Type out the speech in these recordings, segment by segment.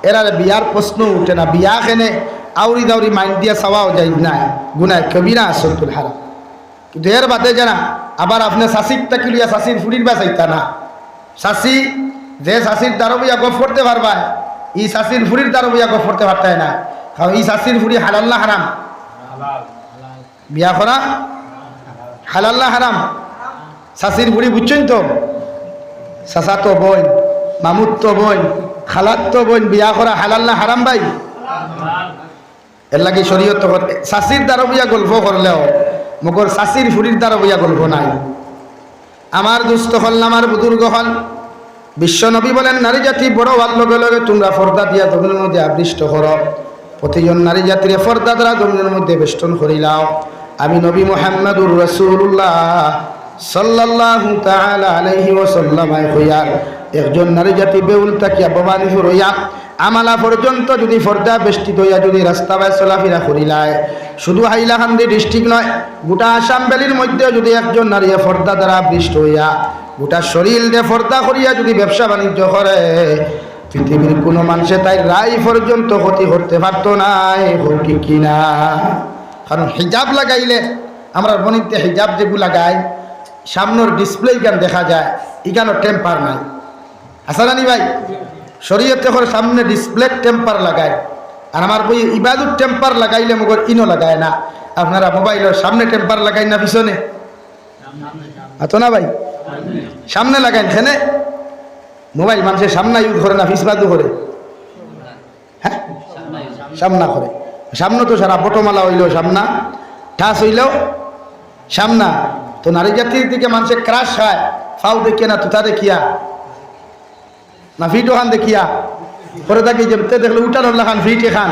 এরা বিয়ার প্রশ্ন উঠে না। বিয়া খেনে আউরি দাউরি মাইন্ড দিয়া চাওয়াও যায় না, গুনায় কবিরা আসতুল হারাম। কিন্তু এর বাদে জানা আবার আপনি শাসির তাকি লিয়া শাসির ফুরির বা চাইতা না। শাসি যে শাসির দ্বারা বইয়া গফ করতে পারবা, ই শাসির ফুরির দ্বারা বইয়া গফ করতে পারতাই না। কারণ ই শাসির ফুরি হালাল না হারাম? বিয়া করা হালাল না হারাম? শাসির ফুরি বুঝছেন তো? চাচা তো বোন, মামুদ তো বোন, খালাত তো বোন, বিয়া করা হালাল না হারাম ভাই? এর লাগে শরীয়ত শাসির দ্বারা বইয়া গল্প করলেও মগর শাসির ফুরির দ্বারা বইয়া গল্প নাই। আমার দুস্থ হল, আমার বুজুর্গ হল, বিশ্ব নবী বলেন নারী জাতি বড় হওয়ার লগে লগে তোমরা পর্দা দিয়া জমিনের মধ্যে আবৃষ্ট করো। প্রতিজন নারী জাতির পর্দা দ্বারা জমিনের মধ্যে বেষ্টন করিলাও। আমি নবী মুহাম্মদুর রাসূলুল্লাহ সাল্লাল্লাহু তাআলা আলাইহি ওয়াসাল্লাম কইয়ার একজন নারী জাতি বেউল তাকিয়া ববানি হইয়া আমালা পর্যন্ত যদি পর্দা বেষ্টিত হইয়া যদি রাস্তা বাই চলাফেরা করিলায়, শুধু হাইলাকান্দি ডিস্ট্রিক্ট নয়, গোটা আসাম ভ্যালির মধ্যে যদি একজন নারী পর্দা দ্বারা আবৃষ্ট হইয়া গোটা শরীর দিয়ে পর্দা করিয়া যদি ব্যবসা বাণিজ্য করে, পৃথিবীর কোনো মানুষে তাই রায় পর্যন্ত ক্ষতি করতে পারত নাই। ঠিক কিনা? কারণ হিজাব লাগাইলে আমরা বনিতে হিজাব যেগুলো লাগাই সামনের ডিসপ্লে গান দেখা যায়, ইগানো টেম্পার নাই। আসারানি ভাই, শরীয়তে করে সামনে ডিসপ্লে টেম্পার লাগায়, আর আমার বই ইবাদুর টেম্পার লাগাইলে মগর ইনো লাগায় না। আপনারা মোবাইলের সামনে টেম্পার লাগাই না পিছনে? আতো না ভাই, সামনে লাগাইন। খেনে মোবাইল মানুষের সামনা ইউজ করে না পিছবাদু করে? হ্যাঁ, সামনা করে। সামনে তো সারা বটমালা হইলেও সামনা, ঠাস হইলেও সামনা। তো নারী জাতির দিকে মানুষের ক্রাশ হয়, ফাউ দেখিয়া না তুতা দেখিয়া না ভিডিও খান দেখিয়া করে থাকি যে দেখলে উঠানোর খান ভিটে খান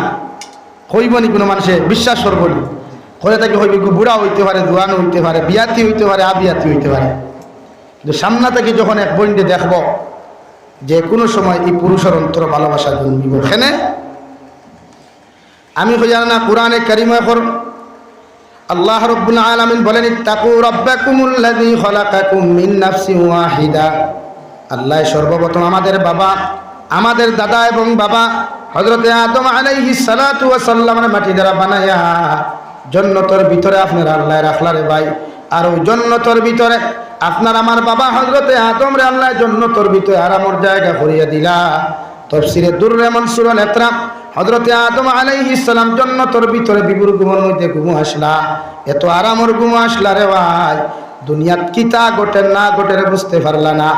হইব নি কোনো মানুষে বিশ্বাস করবো নি? করে থাকি হইব বুড়া হইতে পারে, জোয়ান হইতে পারে, বিয়াতি হইতে পারে, আবিয়াতি হইতে পারে। কিন্তু সামনা থেকে যখন এক বইন্ডে দেখব যে কোনো সময় এই পুরুষের অন্তর ভালোবাসা জন্মিব। এখানে আমি হইয়া না কোরআনে কারিমে কর আল্লাহ রাব্বুল আলামিন বলেন ইত্তাকু রাব্বাকুমুল্লাযী খালাকাকুম মিন নাফসিন ওয়াহিদা। আল্লাহ সর্বপ্রথম আমাদের বাবা, আমাদের দাদা এবং বাবা হযরতে আদম আলাইহিস সালাতু ওয়াস সালামের মাটি দ্বারা বানায়া জান্নাতের ভিতরে আপনারা আল্লাহ রাখলা রে ভাই। আর ওই জান্নাতের ভিতরে আপনার আমার বাবা হযরতে আদম রে আল্লাহ জান্নাতের ভিতরে আরামের জায়গা করিয়া দিলা। তাফসীরে দুররে মানসুরুল ইকরাম হযরতে আদম আলাইহিস সালাম জান্নাতের ভিতরে বিবুর ঘুমের মধ্যে ঘুম আসলা, এত আরামের ঘুম আসলা রে ভাই, দুনিয়াত কিতা গোটের না গোটের বুঝতে পারলা না।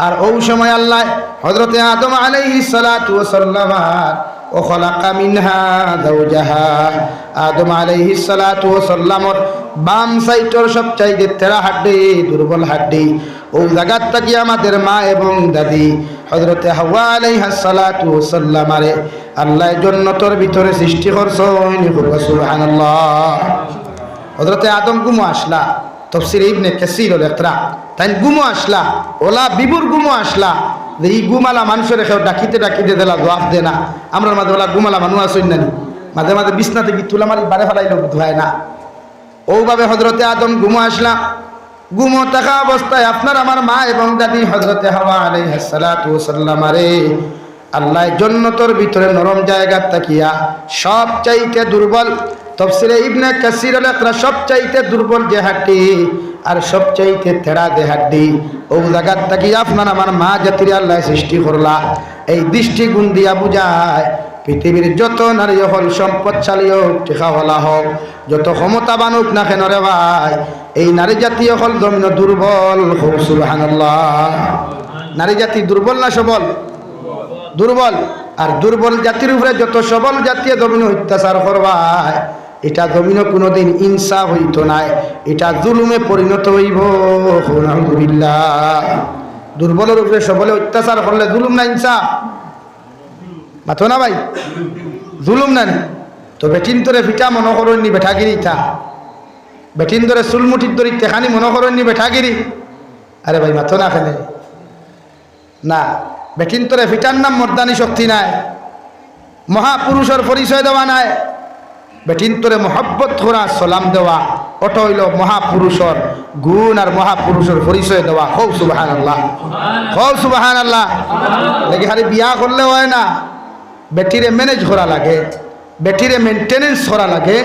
আর ওই সময় আল্লাহ হযরতে আদম আলাইহিস সালাতু ওয়াস সালাম ও খলাকা মিনহা যাওজাহা, আদম আলাইহিস সালাতু ওয়াস সালামর বাম সাইডের সবচাইতে তেরা হাড্ডি, দুর্বল হাড্ডি, ওই জায়গার থেকে আমাদের মা এবং দাদি হযরতে হাওয়া আলাইহিস সালাতু ওয়াস সালামারে আল্লাহ জান্নাতের ভিতরে সৃষ্টি করছেন। সুবহানাল্লাহ। হযরতে আদম গুমো আসলা, তাফসীর ইবনে কাসীর লেখরা তাই গুমো আসলা, ওলা বিবুর গুমো আসলা। এই গুমালা মানুষের কেউ ডাকিতে ডাকিতে দিলা জবাব দে না। আমরা মাঝে ওলা গুমালা মানুষ আসেন না, মাঝে মাঝে বিছনা থেকে তুলা মারি বারে ফেলাইলে ধোয় না। ওভাবে হযরতে আদম গুমো আসলা। গুমো থাকা অবস্থায় আপনার আমার মা এবং দাদি হযরতে হাওয়া আলাইহিস সালাতু ওয়াস সালাম আরে আল্লাহ জান্নাতের ভিতরে নরম জায়গা তাকিয়া সবচাইতে দুর্বল, তাফসীরে ইবনে কাসীর লেখরা সবচাইতে দুর্বল যে হাড্ডি আর সবচাইতে তেড়া যে হাড্ডি, ওই জায়গার তাকিয়া আপনার আমার মা জাতির আল্লাহ সৃষ্টি করলা। এই দৃষ্টিগুণ দিয়া বুঝায় পৃথিবীর যত নারী হল সম্পদশালী হোক, টেকাওয়ালা হোক, যত ক্ষমতাবান হোক না কেন রে ভাই, এই নারী জাতি হল জমিন দুর্বল। সুবহানাল্লাহ। নারী জাতি দুর্বল না সবল? দুর্বল। আর দুর্বল জাতির উপরে যত সবল জাতীয় জমিন অত্যাচার করবায়, এটা জমিনও কোনোদিন ইনসাফ হইত নাই, এটা জুলুমে পরিণত হইব। আলহামদুলিল্লাহ। দুর্বলের উপরে সবলে অত্যাচার করলে জুলুম না ইনসাফ? মাথো না ভাই, জুলুম না? তো বেটিন তোরে ফিটা মনে করেননি বেঠাগিরি, তা বেটিন ধরে চুলমুটির ধরি তেখানি মনে করেননি বেঠাগিরি? আরে ভাই মাথো না খেলে না, বেটিন তোরে ফিটার নাম মর্দানি শক্তি নাই, মহাপুরুষের পরিচয় দেওয়া নাই। বেটিন তোরে মহব্বত করা, সালাম দেওয়া, ওটা হইল মহাপুরুষের গুণ আর মহাপুরুষের পরিচয় দেওয়া। হৌ সুবহানাল্লাহ, হৌ সুবহানাল্লাহ। দেখি খালি বিয়া করলে হয় না, বেটিরে ম্যানেজ করা লাগে, বেটিরে মেনটেনেন্স করা লাগে।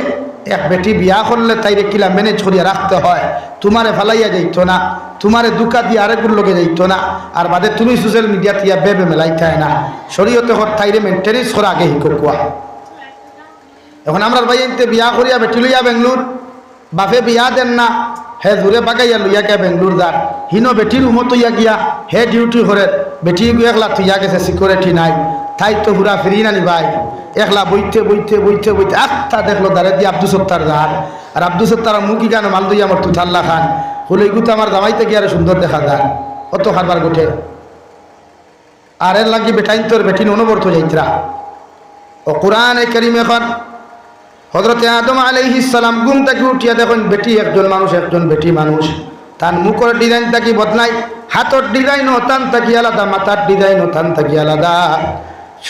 এক বেটি বিয়া করলে তাইরে কিলা ম্যানেজ করিয়া রাখতে হয়। তোমারে ফালাইয়া যাইতো না, তোমারে দুকা দিয়ে আরেকগুর লোকে যাইতো না, আর বাদে তুমি সোশ্যাল মিডিয়া দিয়া বেবে মেলাইতে না। শরীয়তে হর তাইরে মেনটেনেন্স করা আগে শিকুয়া। এখন আমরা ভাই এনতে বিয়া করিয়া বেটি লইয়া বেঙ্গলোর, বাপে বিয়া দেন না, হে দূরে বাগাইয়া লইয়া গিয়া বেঙ্গলোর যার হিনো বেটির উমত হইয়া গিয়া হে ডিউটি করে, বেটি একলা তুইয়া গেছে, সিকিউরিটি নাই, তাই তো ঘুরা ফিরি না নি ভাই। একলা বইতে বইতে বইতে বইতে আত্মা দেখলো দাঁড়ে দিয়ে আব্দুল সত্তার যার, আর আব্দুল সত্তার মুখি গান মাল দইয়া আমার তুথাল্লা খান হলে এগুতো আমার জামাইতে গিয়ে আরো সুন্দর দেখা যায়, অত খাবার গোটে। আর এর লাগি বেটাইন তোর বেটিন অনবর্ত যাইতরা। ও কোরআনে কারীম এখন হযরতে আদম আলাইহিস সালাম ঘুম থেকে উঠিয়া দেখেন বেটি একজন মানুষ, একজন বেটি মানুষ। তার মুখের ডিজাইন থাকি বদলাই, হাতর ডিজাইনও তান থাকি আলাদা, মাথার ডিজাইনও তান থাকি আলাদা।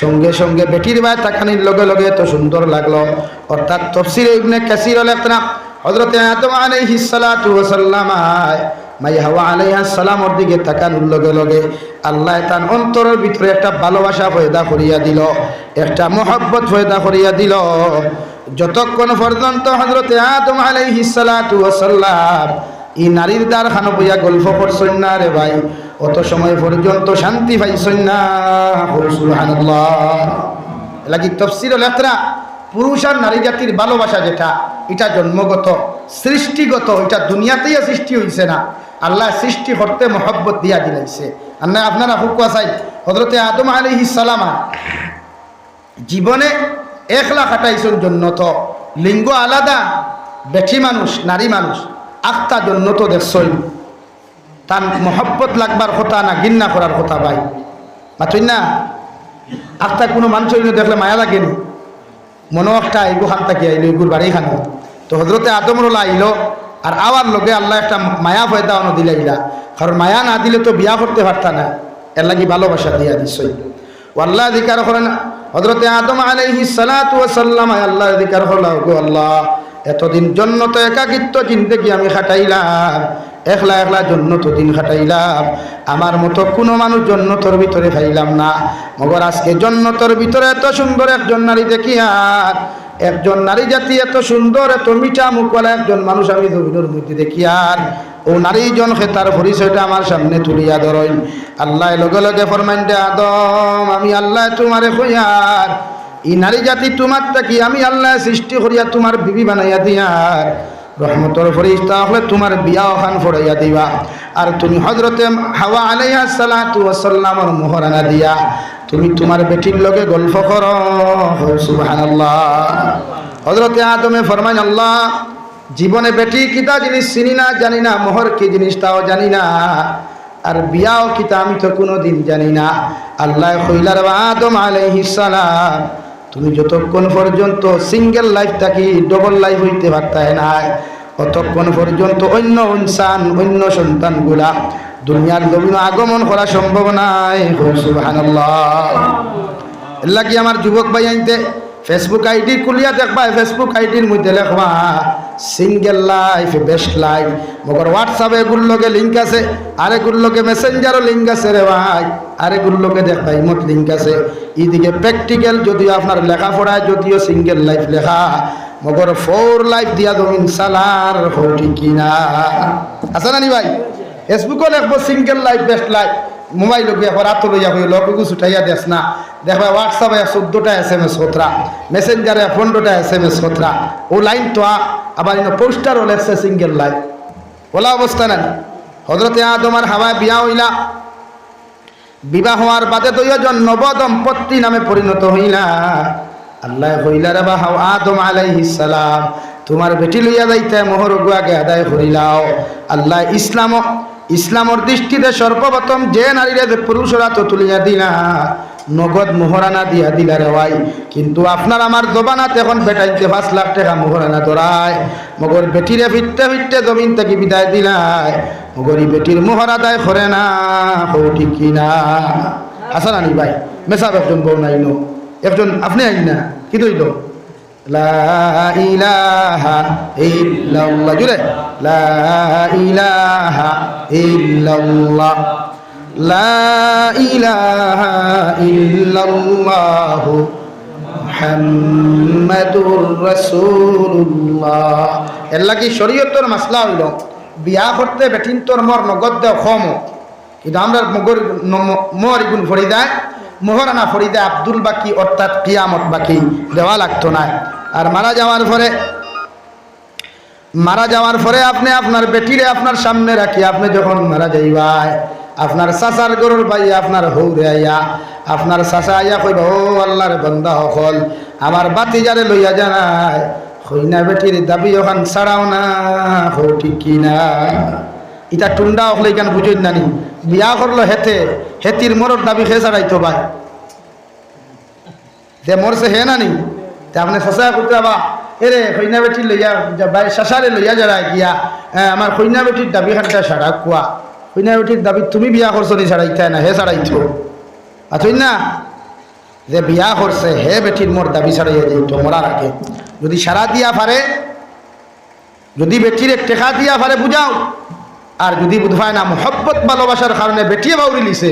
সঙ্গে সঙ্গে বেটির ভাই তাকানির লগে লগে এত সুন্দর লাগলো। অর্থাৎ তাফসীরে ইবনে কাসীর লেখনা হযরতে আদম আলাইহিস সালাতু ওয়া সাল্লাম মাই হাওয়া আলাইহিস সালামের দিকে তাকানোর লগে লগে আল্লাহ তার অন্তরের ভিতরে একটা ভালোবাসা পয়দা করিয়া দিল, একটা মহব্বত পয়দা করিয়া দিল। যতক্ষণ পর্যন্ত হযরতে আদম আলাইহিস সালাতু ওয়া সাল্লাম এই নারীর দ্বার খানো বইয়া গল্প করছেন না রে ভাই, অত সময় পর্যন্ত শান্তি পাইছেন না। সুবহানাল্লাহ। লাগি তাফসীরে লেখরা পুরুষ আর নারী জাতির ভালোবাসা যেটা, এটা জন্মগত, সৃষ্টিগত, এটা দুনিয়াতেই সৃষ্টি হইছে না, আল্লাহ সৃষ্টি করতে মহব্বত দিয়া দিলাইছে। আর না আপনারা হুকুয়া চাই হযরতে আদম আলাইহিস সালাম জীবনে একলা খাটাইছেন জন্নত, লিঙ্গ আলাদা, বেঠি মানুষ নারী মানুষ, আত্মা জন্নত দেখছই। তার মহব্বত লাগবার কথা না ঘৃণা করার কথা ভাই, মাথুই না আত্মা কোনো মানুষ দেখলে মায়া লাগেনি, মনে একটা এগু খান তাকি আইলো, এগুর বাড়ি খান। তো হযরতে আদমরলা আইলো, আর আওয়ার লগে আল্লাহ একটা মায়া পয়দা অন দিলাইলা, কারণ মায়া না দিলে তো বিয়া করতে পারতা না, এর লাগি ভালোবাসা দিয়া দিছই। আল্লাহ জিকার করেন হযরতে আদম আলাইহিস সালাতু ওয়া সাল্লাম, আল্লাহ জিকার হলো গো আল্লাহ এতদিন জন্নত একাকিত্ব জিন্দেগি আমি খাটাইলাম, একলা একলা জন্নত দিন খাটাইলাম, আমার মতো কোনো মানুষ জন্নতর ভিতরে পাইলাম না। মগর আজকে জন্নতর ভিতরে এত সুন্দর একজন নারী দেখি, আর একজন নারী জাতি এত সুন্দর এত মিঠা মুখওয়ালা একজন মানুষ আমি জমিনের মধ্যে দেখি, আর ও নারীজন তার পরিচয়টা আমার সামনে তুলিয়া ধরেন। আল্লাহ লগে লগে ফরমাইন দে আদম আমি আল্লাহ তোমারে কইয়ার এই নারী জাতি তোমার থাকি আমি আল্লাহ সৃষ্টি করিয়া তোমার বিবি বানাইয়া দিয়ার, রহমতর ফেরেশতা হলে তোমার বিয়া খান ফড়াইয়া দিবা, আর তুমি হযরতে হাওয়া আলাইহিস সালাতু ওয়া সাল্লামের মোহরানা দিয়া তুমি তোমার বেটির লগে গল্প করো। সুবহানাল্লাহ। হযরতে আদমে ফরমাইন আল্লাহ জীবনে বেটি কিতা জিনিস চিনি না, জানি না, মোহর কি জিনিস তাও জানি না, আর বিয়াও কিতা আমি তো কোনোদিন জানি না। আল্লাহ কইলার আদম আলাইহিস সালাম তুমি যতক্ষণ পর্যন্ত সিঙ্গেল লাইফ থাকি ডবল লাইফ হইতে পারতাই নাই, ততক্ষণ পর্যন্ত অন্য ইনসান অন্য সন্তানগুলা দুনিয়ার জমিনে আগমন করা সম্ভব নাই। সুবহানাল্লাহ। এর লাগি আমার যুবক ভাই আইতে ফেসবুক আইডি খুলিয়া দেখবা, ফেসবুক আইডির মধ্যে লেখবা সিঙ্গেল লাইফ বেস্ট লাইফ, মগর হোয়াটসঅ্যাপে এগুলোর লগে লিঙ্ক আছে, আরেকগুলোর লগে মেসেঞ্জারও লিঙ্ক আছে রে ভাই, আরেকগুলোর লগে দেখবা ইমত লিঙ্ক আছে। এইদিকে প্র্যাকটিক্যাল যদিও আপনার লেখাপড়ায় যদিও সিঙ্গেল লাইফ লেখা, মগর 4 লাইফ দিয়া জমিন সালার হটি কিনা আছে না নি ভাই? ফেসবুকও লিখবো single life best life, mobile গিয়ে রাত লইয়া হয়ে লগু ছুটাইয়া দেস না, দেখবা হোয়াটসঅ্যাপে 14টা SMS হতরা, মেসেঞ্জারে 15টা SMS হতরা, ও লাইন তো আবার পোস্টারও লেখছে সিঙ্গেল লাইফ। ওলা অবস্থা না। হযরতে আদম আর হাওয়া বিয়া হইলা, বিবাহ হওয়ার বাদে দুইজন নবদম্পতি নামে পরিণত হইলা। আল্লাহ হইলা রে বা হাওয়া আদম আলাইহিস সালাম তোমার বেটি লইয়া যাইতে মোহর গুয়াকে আদায় করিলাও। আল্লাহ ইসলামর দৃষ্টিতে সর্বপ্রথম যে নারীরা যে পুরুষরা তো তুলিয়া দিলা নগদ মোহরানা দিয়া দিলা রে ভাই, কিন্তু আপনার আমার জবানাতে এখন বেটাইতে 5 লাখ টাকা মোহরানা ধরায়, মগর বেটিরে ফিরতে ফিরতে জমিন থেকে বিদায় দিলায়, মগর এই বেটির মোহর আদায় করে না। ঠিক কিনা? হাসান আলী ভাই মেসাব একজন বউ নাই নো, একজন আপনি আইন না কি দইল লা ইলাহা ইল্লাল্লাহ, জুড়ে লা ইলাহা ইল্লাল্লাহ, লা ইলাহা ইল্লাল্লাহু মুহাম্মাদুর রাসূলুল্লাহ। এর লাগি শরীয়তের মাসলা হইল বিয়া করতে বেটিন তোর মর নগদ দেও কম, কিন্তু আমরা মোহর ইগুন ফরি দেয়, মোহরানা ফরি দেয় আব্দুল বাকি অর্থাৎ কিয়ামত বাকি দেওয়া লাগতো না। আর মারা যাওয়ার পরে আপনি আপনার বেটিরে আপনার সামনে রাখি আপনি যখন মারা যাইবাই, আপনার চাচার গরুর ভাই আপনার হৌরে আইয়া আপনার চাচা আইয়া কইব, ও আল্লাহর বান্দা হল আমার বাতিজারে লইয়া জানায় হইনা বেটির দাবি ওখান ছাড়াও না, হো ঠিক কিনা। ইটা টুন্ডা হলে কেন বুঝই নানি বিয়া করলো হেতির মরর দাবি খেয়ে ছাড়াইতো ভাই যে মরছে হে নানি তে আপনি চাচা করতে বা এরে কইনা বেটি লইয়া ভাই শাসারে লইয়া যারা গিয়া আমার কইনা বেটির দাবি খানটা সারা কুয়া, কইনা বেটির দাবি তুমি বিয়া করছো নি ছাড়াইতে না হে ছাড়াইতো আছই না, যে বিয়া করছে হে বেটির মোর দাবি ছাড়াইয়া যাইত মরার আগে। যদি সারা দিয়া পারে, যদি বেটির টেকা দিয়া পারে বুঝাও, আর যদি বুঝায় না মহব্বত ভালোবাসার কারণে বেটিয়ে বাউরি লিছে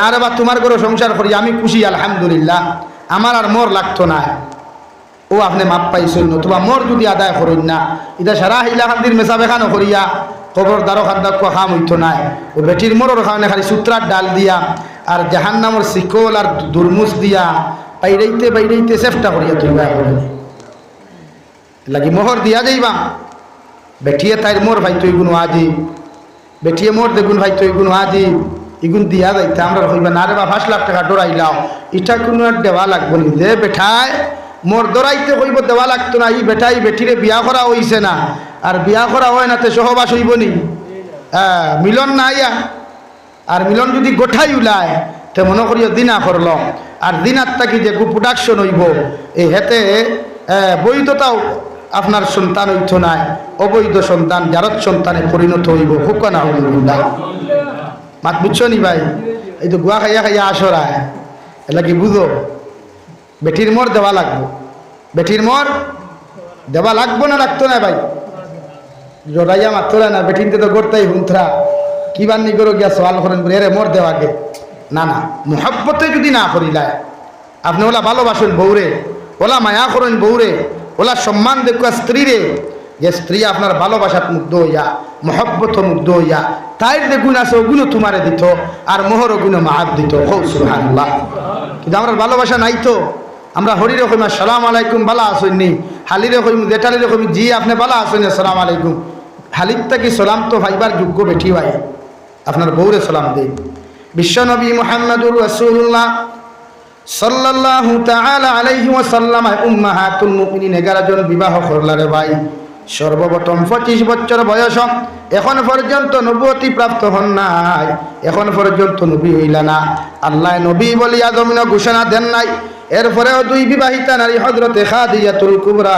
না রে বা তোমার করে সংসার করি আমি খুশি আলহামদুলিল্লাহ আমার আর মোর লাগতো না, ও আপনি মাপ পাইছেন নতুবা মোর যদি আদায় করেন না এটা সারা হিলা খান্দির মেসা বেখানো করিয়া কবর দ্বারো খান্দা খাম হইতো নাই। ও বেটির মোরর কারণে খালি সূত্রার ডাল দিয়া আর জাহান নামর শিকল আর দুর্মুস দিয়া বাইরেইতে চেষ্টা করিয়া তুলবা লাগি মোহর দিয়া যাইবা। বেটিয়ে তাইর মোর ভাই তুই গুণ আজি, বেটিয়ে মোর দেগুন ভাই তুই গুণ আজি ইগুন দিয়া যাইতে আমরা কইবা না রে বা 5 লাখ টাকা ডরাইলাও এটা কোনো দেওয়া লাগবো নি, যে বেঠায় মোর দরাইতে কইব দেওয়া লাগতো না, ই বেটাই বেটিরে বিয়া করা হইছে না আর বিয়া করা হয় না তে সহবাস হইব নি, মিলন না আইয়া। আর মিলন যদি গোঠাই উলায় তে মনে করিও দিনা করল, আর দিনার তাকি যে প্রোডাকশন হইব এই হেতে বৈধতাও আপনার সন্তান হইত নাই, অবৈধ সন্তান জারত সন্তানে পরিণত হইব। হুকানা আলহামদুলিল্লাহ মাত বুঝছো নি ভাই, এই তো গুয়া খাইয়া আসরায় এলা কি বুঝো, বেটির মোর দেওয়া লাগবো, বেটির মোর দেওয়া লাগবো না লাগতো না ভাই, জোরাইয়া মাত্রা না বেটিনতে তো গড়তাই হুন্থরা কি বান্নি করো গিয়া সওয়াল করেন এরে মোর দেওয়াকে না না। মোহাব্বতে যদি না করিলায় আপনি ওলা ভালোবাসেন বউরে, ওলা মায়া করেন বউরে, ওলা সম্মান দেখা স্ত্রীরে, যে স্ত্রী আপনার ভালোবাসাত মুগ্ধ হইয়া মহব্বত মুগ্ধ হইয়া তাইর যে গুণ আছে ওগুলো তোমারে দিত আর মোহর ওগুলো মাহাব দিত। সুবহানাল্লাহ। কিন্তু আমরা ভালোবাসা নাই তো, আমরা হরিরে কইম আসসালামু আলাইকুম বালা আসেননি, হালিরে কইম জেঠালিরে কইম জি আপনি বালা আসেন আসসালামু আলাইকুম, হালিরটা কি সালাম তো ভাইবার যোগ্য বেঠি ভাই আপনার বউরে সালাম দেই। বিশ্বনবী মুহাম্মদুর রাসূলুল্লাহ সাল্লাল্লাহু তাআলা আলাইহি ওয়াসাল্লাম উম্মাহাতুল মুমিনিন 11 জন বিবাহ করলারে ভাই। সর্বপ্রথম 25 বছর বয়স, এখন পর্যন্ত নবুয়তি প্রাপ্ত হন নাই, এখন পর্যন্ত নবী হইলা না, আল্লাহ নবী বলিয়া জমিন ঘোষণা দেন নাই। এরপরেও 2 বিবাহিতা নারী হযরতে খাদিজাতুল কুবরা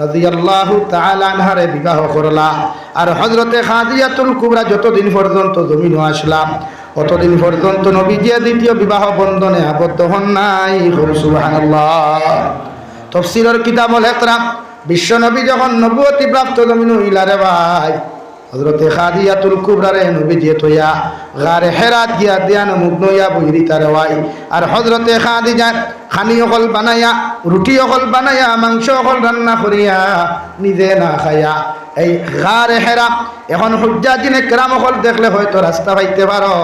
রাদিয়াল্লাহু তাআলা আনহারে বিবাহ করলা। আর হযরতে খাদিজাতুল কুবরা যতদিন পর্যন্ত জমিন আসলাম অতদিন পর্যন্ত নবীজি দ্বিতীয় বিবাহ বন্ধনে আবদ্ধ হন নাই। সুবহানাল্লাহ। তাফসীরের কিতাবুল ইকরাম বিশ্ব নবী যখন নবুয়তি প্রাপ্ত জমিন হইলা রে ভাই, হযরতে খাদিজাতুল কুবরারে নবীজি তইয়া গারে হেরাত গিয়া দিয়ান মুগ্ন হইয়া বইরিতা রে ভাই। আর হযরতে খাদিজা খানি অকল বানাইয়া রুটি অকল বানাইয়া মাংস অকল রান্না করিয়া নিজে না খাইয়া এই গারে হেরা এখন হুজ্জাতিনে কেরাম অকল দেখলে হয়তো রাস্তা পাইতে পারো।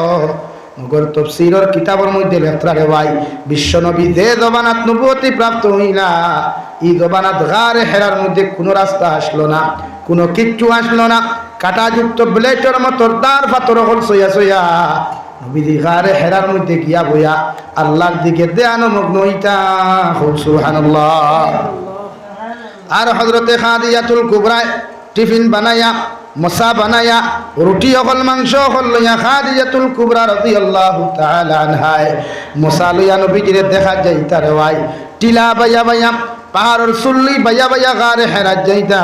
মগর তাফসীরের কিতাবের মধ্যে লেখা রে ভাই, বিশ্ব নবী যে জবানাত নবুয়তি প্রাপ্ত হইলা এই জবানাত গারে হেরার মধ্যে কোনো রাস্তা আসলো না, কোনো কিচ্ছু আসলো না, কাটাযুক্ত ব্লেডের মতো দার পাথর হল সইয়া সইয়া নবীজি গারে হেরার মধ্যে গিয়া বইয়া আল্লাহর দিকে ধ্যান মগ্ন হইতা। সুবহানাল্লাহ। আর হযরতে খাদিজাতুল কুবরা টিফিন বানাইয়া মশা বানাইয়া রুটি অকল মাংস অকল লইয়া খাদিজাতুল কুবরা রাদিয়াল্লাহু তাআলা আনহা মশা লইয়া নবীজিরে দেখা যাইতা রে ভাই, টিলা বাইয়া বাইয়া পাহাড়ের চুল্লি বাইয়া বাইয়া গারে হেরাত যাইতা।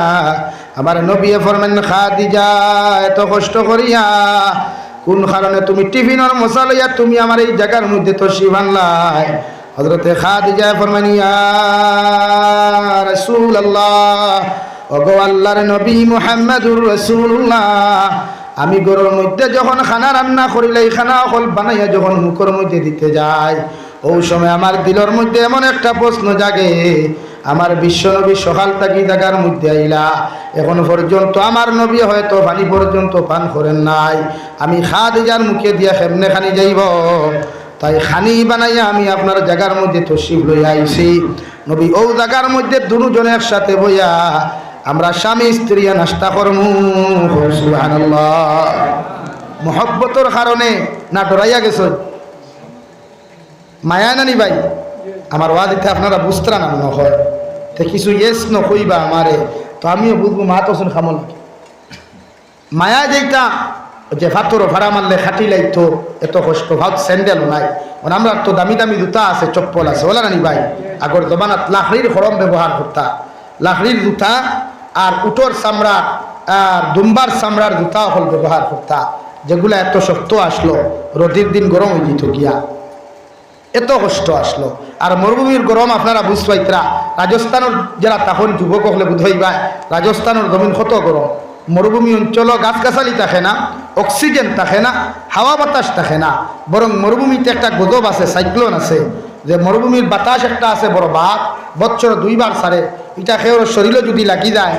আমার নবী ফরমান খাদিজা এত কষ্ট করিয়া কোন কারণে তুমি টিফিনের মশা লইয়া তুমি আমার এই জায়গার মধ্যে তশরিফ আনলাই? হযরতে খাদিজা ফরমান ইয়া রাসূলুল্লাহ, ওগো আল্লাহর নবী মুহাম্মদুর রাসূলুল্লাহ, আমি ঘরের মধ্যে যখন খানা রান্না করিলে খানা অকল বানাইয়া যখন মুখের মধ্যে দিতে যাই ওই সময় আমার দিলের মধ্যে এমন একটা প্রশ্ন জাগে, আমার বিশ্বনবী সকাল থাকি জায়গার মধ্যে আইলা, এখন পর্যন্ত আমার নবী হয়তো পানি পর্যন্ত পান করেন নাই, আমি খাদিজার মুখে দিয়া কেমনে খানি যাইব? তাই খানি বানাইয়া আমি আপনার জায়গার মধ্যে তশরিফ লইয়া আইছি। নবী ও জায়গার মধ্যে দুজনে একসাথে বইয়া আমরা স্বামী স্ত্রী নাস্তা করমু। সুবহানাল্লাহ। মহব্বতর কারণে না ডরাইয়া গেছ? মায়া নানি ভাই, আমার ওয়াদিতে আপনারা বুঝতরা না মনে হয়, তো কিছু ইয়েস নকইবা আমারে, তো আমিও বুঝবো মা তো শুন খামল মায়া যেটা যে ফাতর ভাড়া মারলে খাটি লাইতো এত কষ্ট ভাত স্যান্ডেলও নাই, আমরা তো দামি দামি জুতা আছে, চপ্পল আছে, ওলা নানি ভাই। আগর জমানাত লাকড়ির খরম ব্যবহার করতা, লাকড়ির জুতা আর উটোর চামড়া আর দুম্বার চামড়ার জুতা হল ব্যবহার করতা, যেগুলা এত শক্ত আসলো, রোদের দিন গরম হয়ে যেত গিয়া, এত কষ্ট আসলো। আর মরুভূমির গরম আপনারা বুঝ পাইতরা, রাজস্থানের যারা তখন যুবক হলে বুঝাইবা রাজস্থানের জমিন কত গরম। মরুভূমি অঞ্চল গাছগাছালি থাকে না, অক্সিজেন থাকে না, হাওয়া বাতাস থাকে না, বরং মরুভূমিতে একটা গজব আছে, সাইক্লোন আছে, যে মরুভূমির বাতাস একটা আছে বড় বাদ, বছর 2 বার সারে, এটা খেয়ে শরীরে যদি লাগি যায়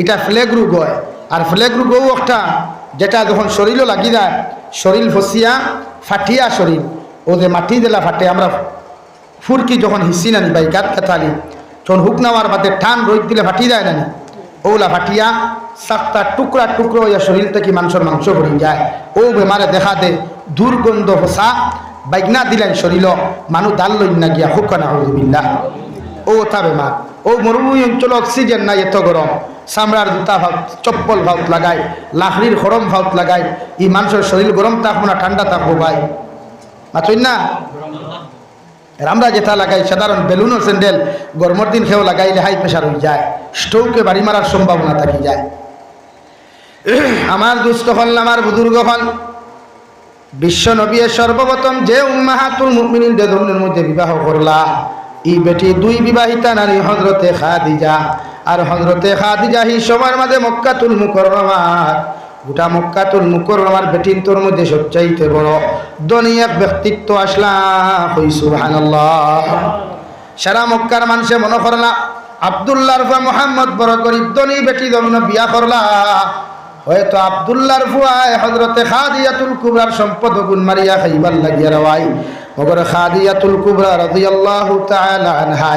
এটা ফ্লেগ রোগ হয়। আর ফ্লেগ রোগও একটা, যেটা যখন শরীরও লাগি যায় শরীর ফসিয়া ফাটিয়া শরীর, ও যে মাটি দিলা ফাটে, আমরা ফুরকি যখন হিসি নানি ভাই গাত কাতালি, যখন হুক নেওয়ার বাদে টান রোদ দিলে ফাটি যায় নানি, ওলা ফাটিয়া সাতটা টুকরা টুকরো হইয়া শরীর থেকে মাংসর মাংস ভরে যায়। ও বেমারে দেখা দে দুর্গন্ধ ফসা বাইগনা দিলেন শরীর, মানুষ দাল লইন না গিয়া হুক না হইবিল্লা, ও তা বেমার। ও মরুভূমি অঞ্চল অক্সিজেন নাই, এত গরম, চামড়ার জুতা ভাত চপ্পল ভাত লাগায়, লাকড়ির খরম ভাত লাগায়, এই মানুষের শরীর গরম থাকবো না ঠান্ডা থাকবো ভাই? মাতই না। আমরা যেটা লাগাই সাধারণ বেলুন ও স্যান্ডেল গরমের দিন খেয়েও লাগাইলে হাই প্রেশার হয়ে যায়, স্ট্রোকে বাড়ি মারার সম্ভাবনা থাকি যায়। আমার দুস্থ হল, আমার বুজুর্গ হল, বিশ্ব নবী সর্বপ্রথম যে উম্মাহাতুল মুমিনিন যে ধরনের মধ্যে বিবাহ করলা, এই বেটি 2 বিবাহিতা নারী হযরতে খাদিজা আর হযরতে খাদিজা এই সময়ের মাঝে মক্কাতুল মুকাররমা, গোটা মক্কাতুল মুকাররমার বেটিন তোর মধ্যে সবচাইতে বড় ধনী এক ব্যক্তিত্ব আসলা। কই সুবহানাল্লাহ। সারা মক্কার মানুষে মনে করলা আব্দুল্লাহর ফুয়া মুহাম্মদ বড় গরিব ধনী বেটি জমিন বিয়া করলা, হয়তো আব্দুল্লাহর ফুয়ায় হযরতে খাদিজাতুল কুবরার সম্পদ গুণ মারিয়া খাইবার লাগিয়া রাওয়াই। মগর খাদিজাতুল কুবরা রাদিয়াল্লাহু তাআলা আনহা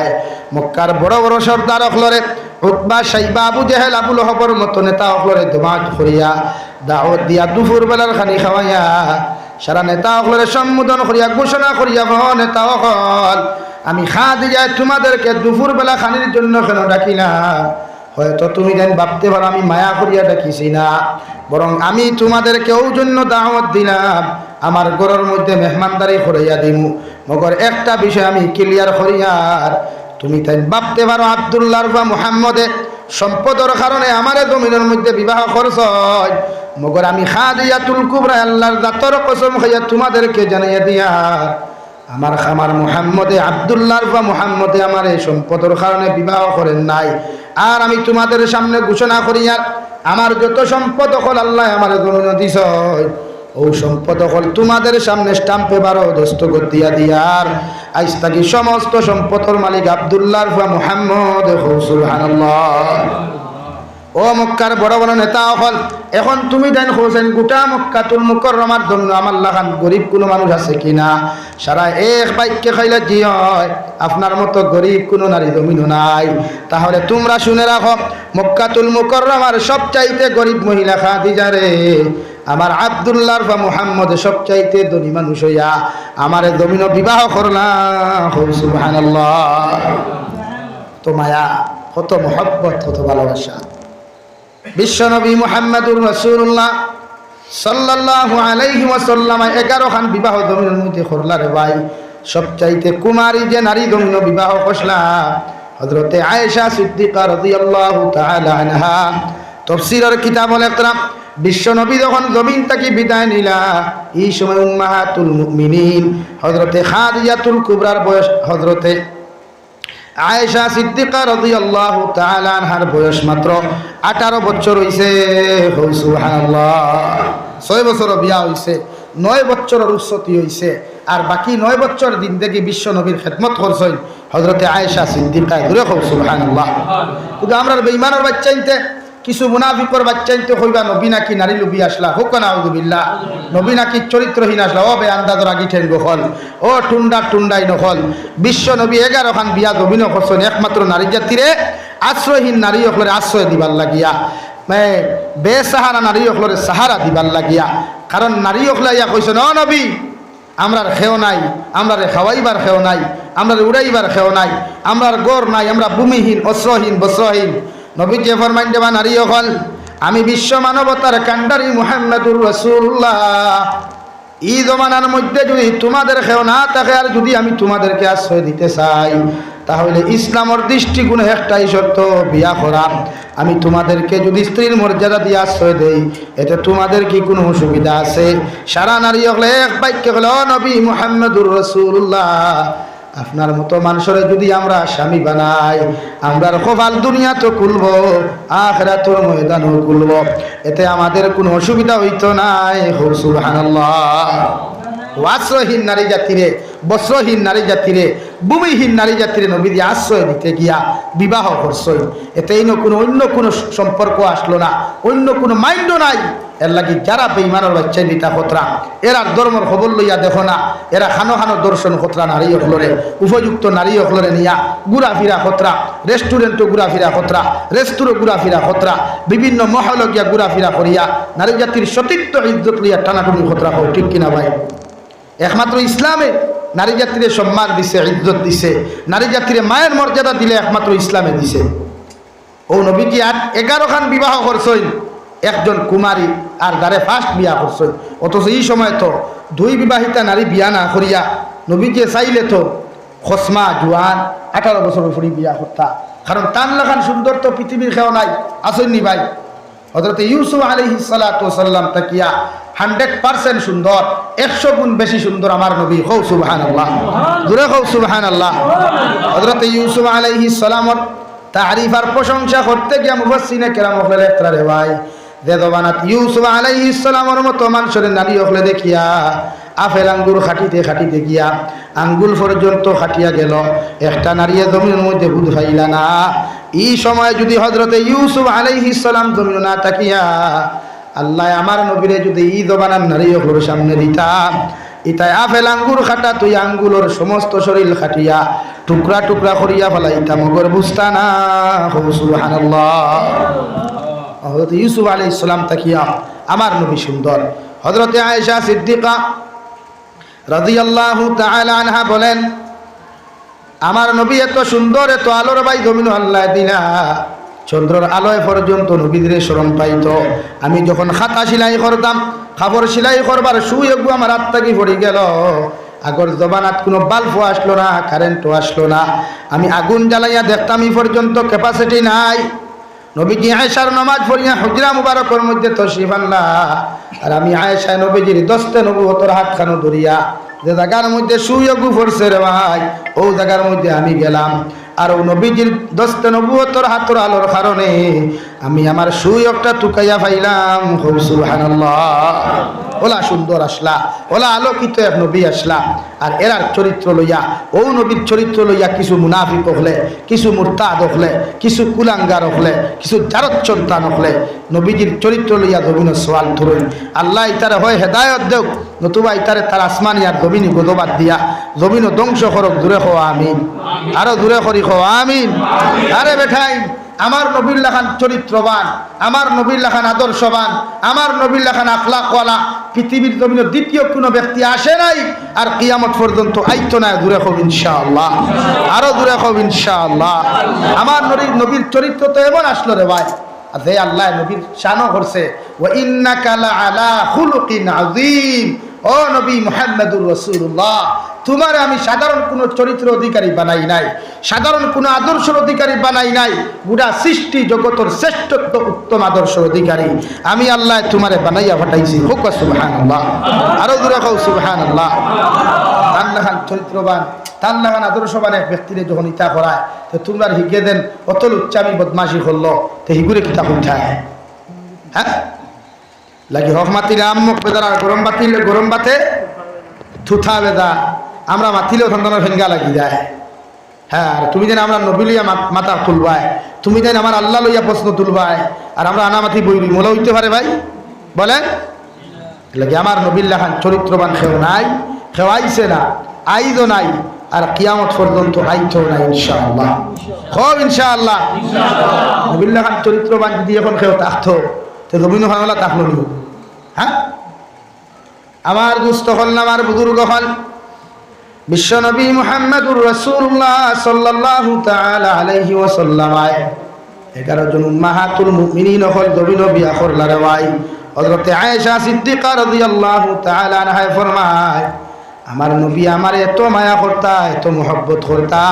মক্কার বড় বড় সর্দার অখলরে উতবা সাইবা আবু জেহেল আবু লহবর মতো নেতা অখলরে দমাত করিয়া দাওয়াত দিয়া দুপুর বেলার খানি খাওয়াইয়া সারা নেতা অখলরে সম্বোধন করিয়া ঘোষণা করিয়া, নেতা অখল আমি খাদিজা তোমাদেরকে দুপুর বেলা খানির জন্য কেন ডাকিলাম? হয়তো তুমি যেন ভাবতে পারো আমি মায়া করিয়া ডাকিছি না, বরং আমি তোমাদেরকে ওই জন্য দাওয়াত দিলাম আমার ঘরের মধ্যে মেহমানদারি করাইয়া দিমু। মগর একটা বিষয় আমি ক্লিয়ার করিয়ার, তুমি তাই ভাবতে পারো আব্দুল্লাহর বা মুহাম্মদে সম্পদের কারণে আমারে জমিনের মধ্যে বিবাহ করছ, মগর আমি খাদিজাতুল কুবরা আল্লাহর জাতর কসম খাইয়া তোমাদেরকে জানাইয়া দিয়া আমার মুহাম্মদে আব্দুল্লাহর বা মুহাম্মদে আমার এই সম্পদের কারণে বিবাহ করেন নাই। আর আমি তোমাদের সামনে ঘোষণা করিয়ার আমার যত সম্পদ হল আল্লাহ আমার জমিন দিছ, ও সম্পদ হল তোমাদের সামনে স্টাম্পে বারো দস্তখত দিয়া দিয়ার আজ থাকি সমস্ত সম্পদের মালিক আব্দুল্লাহর বা মুহাম্মদ। সুবহানাল্লাহ। ও মক্কার বড় বড় নেতা হল, এখন তুমি দেন হোসেন গোটা মক্কাতুল মুকাররমার জন্য আমার লাগান গরিব কোনো মানুষ আছে কিনা? সারা এক বাক্যে খাইলে জি হয়, আপনার মতো গরিব কোনো নারী জমিনও নাই। তাহলে তোমরা শুনে রাখো, মক্কাতুল মুকাররমার সবচাইতে গরিব মহিলা খাদিজা রে আমার আব্দুল্লাহর বা মুহাম্মদ সবচাইতে ধনী মানুষ হইয়া আমার জমিন বিবাহ করলাম। সুবহানাল্লাহ। তো মায়া, কত মহব্বত, কত ভালোবাসা। বিশ্বনবী মুহাম্মদুর রাসূলুল্লাহ সাল্লাল্লাহু আলাইহি ওয়াসাল্লাম 11 খান বিবাহ জমিনের মধ্যে করলা রে ভাই। সবচাইতে কুমারী যে নারী জমিন বিবাহ করলা হযরতে আয়েশা সিদ্দিকা রাদিয়াল্লাহু তাআলা আনহা। তাফসীরের কিতাবুল ইকরাম, বিশ্বনবী যখন জমিন থেকে বিদায় নিলা এই সময় উম্মাহাতুল মুমিনিন হযরতে খাদিজাতুল কুবরার বয়স হযরতে আয়েশা সিদ্দিকা রাদিয়াল্লাহু তাআলা আনহার বয়স মাত্র 18 বছর হইছে। সুবহানাল্লাহ। 6 বছর বিয়া হইছে, 9 বছরের উচ্চতি হয়েছে আর বাকি 9 বছর দিন থেকে বিশ্ব নবীর খেদমত করছেন হজরতে আয়েশা সিদ্দিকা দূরে হোক সুবহানাল্লাহ। কিন্তু আমরা বেঈমানের বাচ্চাইতে কিছু মুনাফিকর বাচ্চাইতে হইবা নবী নাকি নারী লুবি আসলা হোক না আউযুবিল্লাহ, নবী নাকি চরিত্রহীন আসলা ও বে আন্দাজর আগি ঠেন গহল ও টুন্ডাই নহল। বিশ্ব নবী 11 খান বিয়া জমিন করছেন একমাত্র নারী জাতিরে আশ্রয়হীন নারী হকলরে আশ্রয় দিবার লাগিয়া, বেসাহারা নারী হকলরে সাহারা দিবার লাগিয়া। কারণ নারী হকলা ইয়া কইছেন ও নবী আমরার খেও নাই, আমরার খাওয়াইবার খেও নাই, আমরার উড়াইবার খেও নাই, আমরার গড় নাই, আমরা ভূমিহীন অস্ত্রহীন বস্ত্রহীন। নবীকে ফরমাইন দেবা নারী হল আমি বিশ্ব মানবতার কান্ডারি মুহাম্মদুর রাসূলুল্লাহ, এই জমানার মধ্যে যদি তোমাদের খেও না থাকে আর যদি আমি তোমাদেরকে আশ্রয় দিতে চাই তাহলে ইসলামের দৃষ্টিকোণে একটাই শর্ত বিয়া করা। আমি তোমাদেরকে যদি স্ত্রীর মর্যাদা দিয়ে আশ্রয় দেই এতে তোমাদের কি কোনো অসুবিধা আছে? সারা নারী হলে এক বাক্যে হলো নবী মুহাম্মদুর রাসূলুল্লাহ, আপনার মতো মানুষের যদি আমরা স্বামী বানাই আমরার কপাল দুনিয়া তো খুলবো আখিরাতের ময়দানও খুলবো, এতে আমাদের কোনো অসুবিধা হইতো নাই। সুবহানাল্লাহ। আশ্রয়হীন নারী জাতিরে, বস্ত্রহীন নারী জাতিরে, ভূমিহীন নারী জাতিরে নবীজি আশ্রয় দিতে গিয়া বিবাহ করছই, এতে কোনো অন্য কোনো সম্পর্ক আসলো না, অন্য কোনো মাইন্ডও নাই। এর লাগি যারা বেঈমানের বাচ্চা দিতা খতরা এরার ধর্মর খবর লইয়া দেখো না, এরা খানো খানো দর্শন খতরা নারী হকলরে উপযুক্ত নারী হকলরে নিয়া ঘুরাফিরা খতরা, রেস্টুরেন্টও ঘুরাফিরা খতরা, রেস্তুরো ঘুরাফিরা খতরা, বিভিন্ন মহল গিয়া ঘুরাফিরা করিয়া নারী জাতির সতীত্ব ইজ্জত লইয়া টানাটুনি খতরা হোক, ঠিক কিনা ভাই? একমাত্র ইসলামে নারী জাতিরে সম্মান দিছে, ইজ্জত দিছে, নারী জাতিরে মায়ের মর্যাদা দিলে একমাত্র ইসলামে দিছে। ও নবীজি 11 খান বিবাহ করছেন একজন কুমারী আর যারে ফার্স্ট বিয়া করছেন, অথচ এই সময় তো 2 বিবাহিতা নারী বিয়া না করিয়া নবীজি চাইলে তো খসমা জোয়ান 18 বছর উপরে বিয়া করতা। কারণ তান লাগান সুন্দর তো পৃথিবীর খেও নাই, আসেননি ভাই? হযরত ইউসুফ আলাইহিস সালাতু ওয়াসাল্লাম তাকিয়া 100% সুন্দর, 100 গুণ বেশি সুন্দর আমার নবী। হৌ সুবহানাল্লাহ, জোরে হৌ সুবহানাল্লাহ। হযরত ইউসুফ আলাইহিস সালামের তারিফ আর প্রশংসা করতে গিয়া মুফাসসিরিনে কেরাম হলে একটা রে ভাই যে জবানাত ইউসুফ আলাইহিস সালামের মতো মানুষের নারী হলে দেখিয়া আপেল আঙ্গুর খাটিতে গিয়া আঙ্গুল পর্যন্ত খাটিয়া গেল, একটা নারী জমিনের মধ্যে বুধ হইলা না। এই সময় যদি হযরতে ইউসুফ আলাইহিস সালাম জমিন না তাকিয়া আল্লাহ আমার নবীরে যদি এই জবানার নারী হলোর সামনে দিতাম, ইতাই আপেল আঙ্গুর খাটা তুই আঙ্গুলোর সমস্ত শরীর খাটিয়া টুকরা টুকরা করিয়া ফেলাইতাম, মগর বুঝতা না। সুবহানাল্লাহ। হযরত ইউসুফ আলাইহিস সালাম তাকিয়া আমার নবী সুন্দর। হযরতে আয়েশা সিদ্দিকা রাদিয়াল্লাহু তাআলা আনহা বলেন আমার নবী এত সুন্দর, এত আলোর বাই জমিন আল্লাহ দিলা, চন্দ্রের আলোয় পর্যন্ত নবীদের শরম পাইত। আমি যখন খাতা সেলাই করতাম, কাপড় সেলাই করবার শুয়ে আমার হাত থেকে পড়ে গেল। আগর জবানাত কোনো বাল্বও আসলো না, কারেন্টও আসলো না, আমি আগুন জ্বালাইয়া দেখতাম এই পর্যন্ত ক্যাপাসিটি নাই। নবীজি আয়েশার নামাজ পড়িয়া হুজরা মুবারকের মধ্যে তশরিফ আনলা, আর আমি আয়েশা নবীজির দস্তে নবুয়তের হাতখানো ধরিয়া যে জায়গার মধ্যে শুয়ে পড়ছে রে ভাই, ও জায়গার মধ্যে আমি গেলাম। আর ও নবীজির দস্তে নবুয়তের হাতের আলোর কারণে আমি আমার সুযোগটা টুকাইয়া পাইলাম। সুবহানাল্লাহ। ওলা সুন্দর আসলা, ওলা আলোকিত এক নবী আসলা। আর এরার চরিত্র লইয়া, ও নবীর চরিত্র লইয়া কিছু মুনাফিক হলে, কিছু মুরতাদ হলে, কিছু কুলাঙ্গার হলে, কিছু জারত সন্তান হলে নবীজির চরিত্র লইয়া জমিন সওয়াল ধরুন। আল্লাহ ইতারে হয় হেদায়ত দেখ, নতুবা ইতারে তার আসমানি আর জমিনি গদবাদ দিয়া জমিনও ধ্বংস করক। দূরে হওয়া আমিন, আরো দূরে করি হওয়া আমিন। আরে বেঠাই আমার নবীর লেখান চরিত্রবান, আমার নবীর লেখান আদর্শবান, আমার নবীর লেখান আখলাকওয়ালা পৃথিবীর জমিনের দ্বিতীয় কোনো ব্যক্তি আসে নাই, আর কিয়ামত পর্যন্ত আইতো না। দূরে হোক ইনশাআল্লাহ, আরো দূরে হোক ইনশাআল্লাহ। আমার নবীর চরিত্র তো এমন আসলো রে ভাই, যে আল্লাহ নবীর শানও করছে, ওয়া ইন্নাকা লাআলা খুলুকিন আযীম। ও নবী মুহাম্মদুর রাসূলুল্লাহ, তোমার আমি সাধারণ কোনো চরিত্র অধিকারী বানাই নাই, সাধারণ কোনো আদর্শের অধিকারী বানাই নাই, গোটা সৃষ্টি জগতের শ্রেষ্ঠত্ব উত্তম আদর্শের অধিকারী আমি আল্লাহ তোমারে বানাইয়া পাঠাইছি। হোক সুবহানাল্লাহ, আরো দূরে হোক সুবহানাল্লাহ। তার লাগান চরিত্রবান, তার লাগান আদর্শবান এক ব্যক্তিরে যখন ইতা করায়, তো তোমরা হিগে দেন অতল উচ্চামি বদমাশি করলো, তো হিগুরে কিতা উঠায়। হ্যাঁ, লাগি হক মাতিলে আম্মক বেদার আর গরম বাতে থুথা বেদা আমরা মাতিলেও সন্তানের ফেঙ্গা লাগি যায়। হ্যাঁ, আর তুমি যেন আমরা নবী লইয়া মাথা তুলবায়, তুমি যেন আমার আল্লাহ লইয়া প্রশ্ন তুলবায়, আর আমরা আনামাতি বইবি মোলা হইতে পারে ভাই বলেন? লাগে আমার নবীর লেখান চরিত্রবান খেও নাই, খেওয়াইছে না, আইজও নাই, আর কিয়ামত পর্যন্ত আইতেও নাই ইনশাআল্লাহ। খুব ইনশাআল্লাহ নবীর লেখান চরিত্রবান যদি এখন খেও থাকতো তো জমিন হামলা থাকলো নি? হ্যাঁ, আমার দুস্থ হল না, আমার বুজুর্গ হল বিশ্বনবী মুহাম্মদুর রাসূলুল্লাহ সাল্লাল্লাহু তাআলা আলাইহি ওয়াসাল্লাম 11 জন উম্মাহাতুল মুমিনিন হল জমিন বিয়া করলা রে ভাই। হযরতে আয়েশা সিদ্দিকা রাদিয়াল্লাহু তাআলা আনহা ফরমায়, আমার নবী আমার এত মায়া করতা, এত মোহব্বত করতা,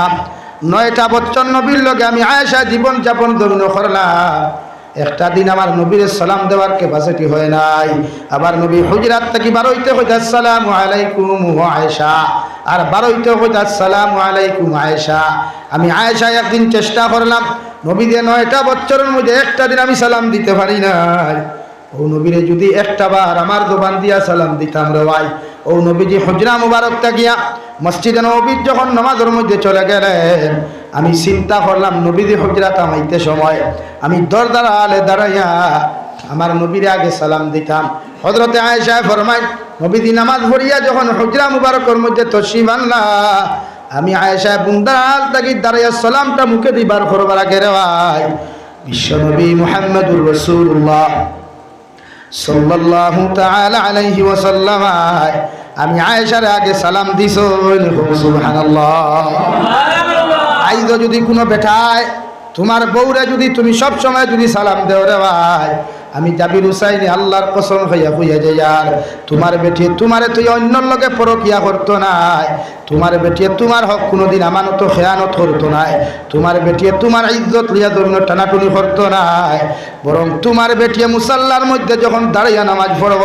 9টা বছর নবীর লগে আমি আয়েশা জীবন যাপন জমিন করলাম, একটা দিন আমার নবীর সালাম দেওয়ার ক্যাপাসিটি হয় নাই। আবার নবী হুজরাত থেকে বারোইতে হইতে আসসালামু আলাইকুম আয়েশা, আর বারোইতে হইতে আসসালামু আলাইকুম আয়েশা। আমি আয়েশা একদিন চেষ্টা করলাম, নবী দিয়ে 9টা বছরের মধ্যে একটা দিন আমি সালাম দিতে পারি নাই। ও নবীরে যদি একটা বার আমার জবান দিয়া সালাম দিতাম রে ভাই, ও নবীজি হুজরা মুবারক তাকিয়া মসজিদে নববীর যখন নামাজের মধ্যে চলে গেলেন, আমি চিন্তা করলাম নবীজি হুজরাত আমাইতে সময় আমি দরজার আলে দাঁড়াইয়া আমার নবীর আগে সালাম দিতাম। হযরতে আয়েশা ফরমায়, নবীজি নামাজ পড়িয়া যখন হুজরা মুবারকের মধ্যে তশরিফ আনলা, আমি আয়েশা বুন্দাল তাকি দাঁড়াইয়া সালামটা মুখে দিবার করবার আগে রে ভাই, বিশ্বনবী মুহাম্মদুর রাসূলুল্লাহ সাল্লাল্লাহু তাআলা আলাইহি ওয়াসাল্লাম আমি আয়েশার আগে সালাম দিছ। সুবহানাল্লাহ। আইজ যদি কোনো বেটায় তোমার বউরে যদি তুমি সব সময় যদি সালাম দেও রে ভাই, আমি জাবির হুসাইনি আল্লাহর কসম হইয়া কইয়া যাই, আর তোমার বেটিয়ে তোমারে তুই অন্যর লগে পরকিয়া করতো নাই, তোমার বেটিয়ে তোমার হক কোনোদিন আমানত খেয়ানত করতো নাই, তোমার বেটিয়ে তোমার ইজ্জত লিয়া জমিন টানাটুনি করতো নাই, বরং তোমার বেটিয়ে মুসাল্লার মধ্যে যখন দাঁড়াইয়া নামাজ পড়ব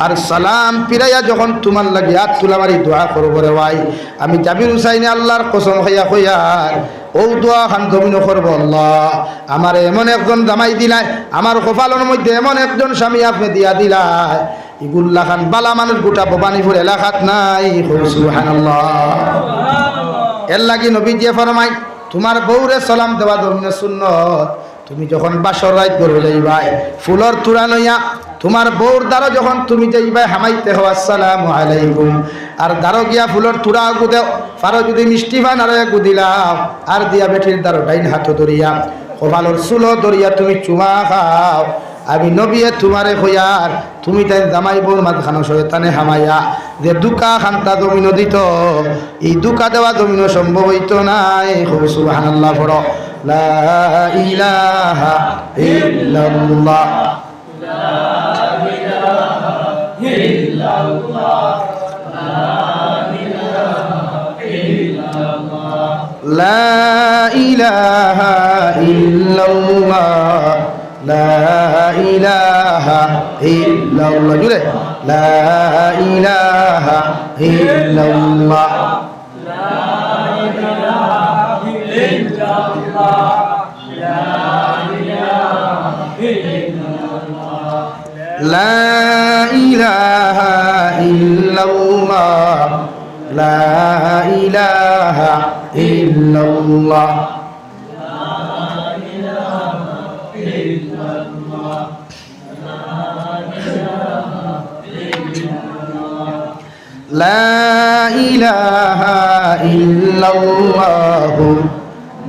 আর সালাম পিরাইয়া যখন তোমার লাগে হাত তুলামারি দোয়া করবো রে ভাই, আমি জাবির হুসাইনি আল্লাহর কসম হইয়া কইয়ার ও দোয়া খান জমিন করবো, আল্লাহ আমার এমন একজন জামাই দিলাই, আমার কপালের মধ্যে এমন একজন স্বামী আপনি দিয়া দিলাই, ইগুল্লা খান বালা মানুষ গোটা ভবানীপুর এলাকাত নাই। সুবহানাল্লাহ। এর লাগি নবী দিয়ে ফরমাই, তোমার বউরে সালাম দেওয়া জমিনের সুন্নত। তুমি যখন বাসর রাত করে যাইবাই ফুলর তুরা লইয়া তোমার বউর দ্বারা যখন তুমি যাইবাই হামাইতে হও আসসালামু আলাইকুম, আর দ্বারো গিয়া ফুলর তুরা আগু দেও, পারো যদি মিষ্টি পান আর একু দিলাম, আর দিয়া বেটির দ্বারো ডাইন হাত ধরিয়া কপালর চুলো ধরিয়া তুমি চুমা খাও। আমি নবিয়ে তোমারে হইয়ার তুমি তাই জামাই বউর মাঝখানো শয়তানে হামাইয়া যে দুকা খান্তা জমিন দিত, এই দুকা দেওয়া জমিন সম্ভব হইতো নাই। সুবহানাল্লাহ। পড়ো লা ইলাহা ইল্লাল্লাহ, লা ইলাহা ইল্লাল্লাহ, লা ইলাহা ইল্লাল্লাহ, জুড়ে লা ইলাহা ইল্লাল্লাহ, লা ইলাহা ইল্লাল্লাহ, লা ইলাহা ইল্লাল্লাহ, লা ইলাহা ইল্লাল্লাহ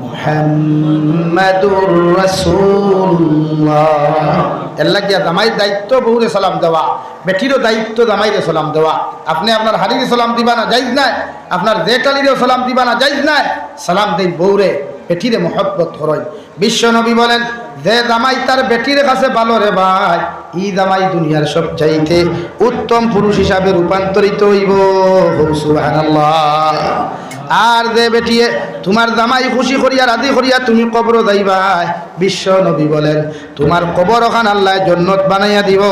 মুহাম্মাদুর রাসূলুল্লাহ। এর লাগিয়া জামাইর দায়িত্ব বউরে সালাম দেওয়া, বেটিরও দায়িত্ব জামাইরে সালাম দেওয়া। আপনি আপনার হাড়িরে সালাম দিবা না জায়েজ নাই, আপনার জেঠালিরেও সালাম দিবা না জায়েজ নাই, সালাম দেই বউরে বেটিরে মহব্বত করই। বিশ্ব নবী বলেন, যে জামাই তার বেটির কাছে ভালো রে ভাই, ই জামাই দুনিয়ার সব চাইতে উত্তম পুরুষ হিসাবে রূপান্তরিত হইব। সুবহানাল্লাহ। আর যে বেটিয়ে তোমার জামাই খুশি করিয়া রাজি করিয়া তুমি কবর যাইবাই, বিশ্ব নবী বলেন তোমার কবর ওখান আল্লাহ জান্নাত বানাইয়া দিব।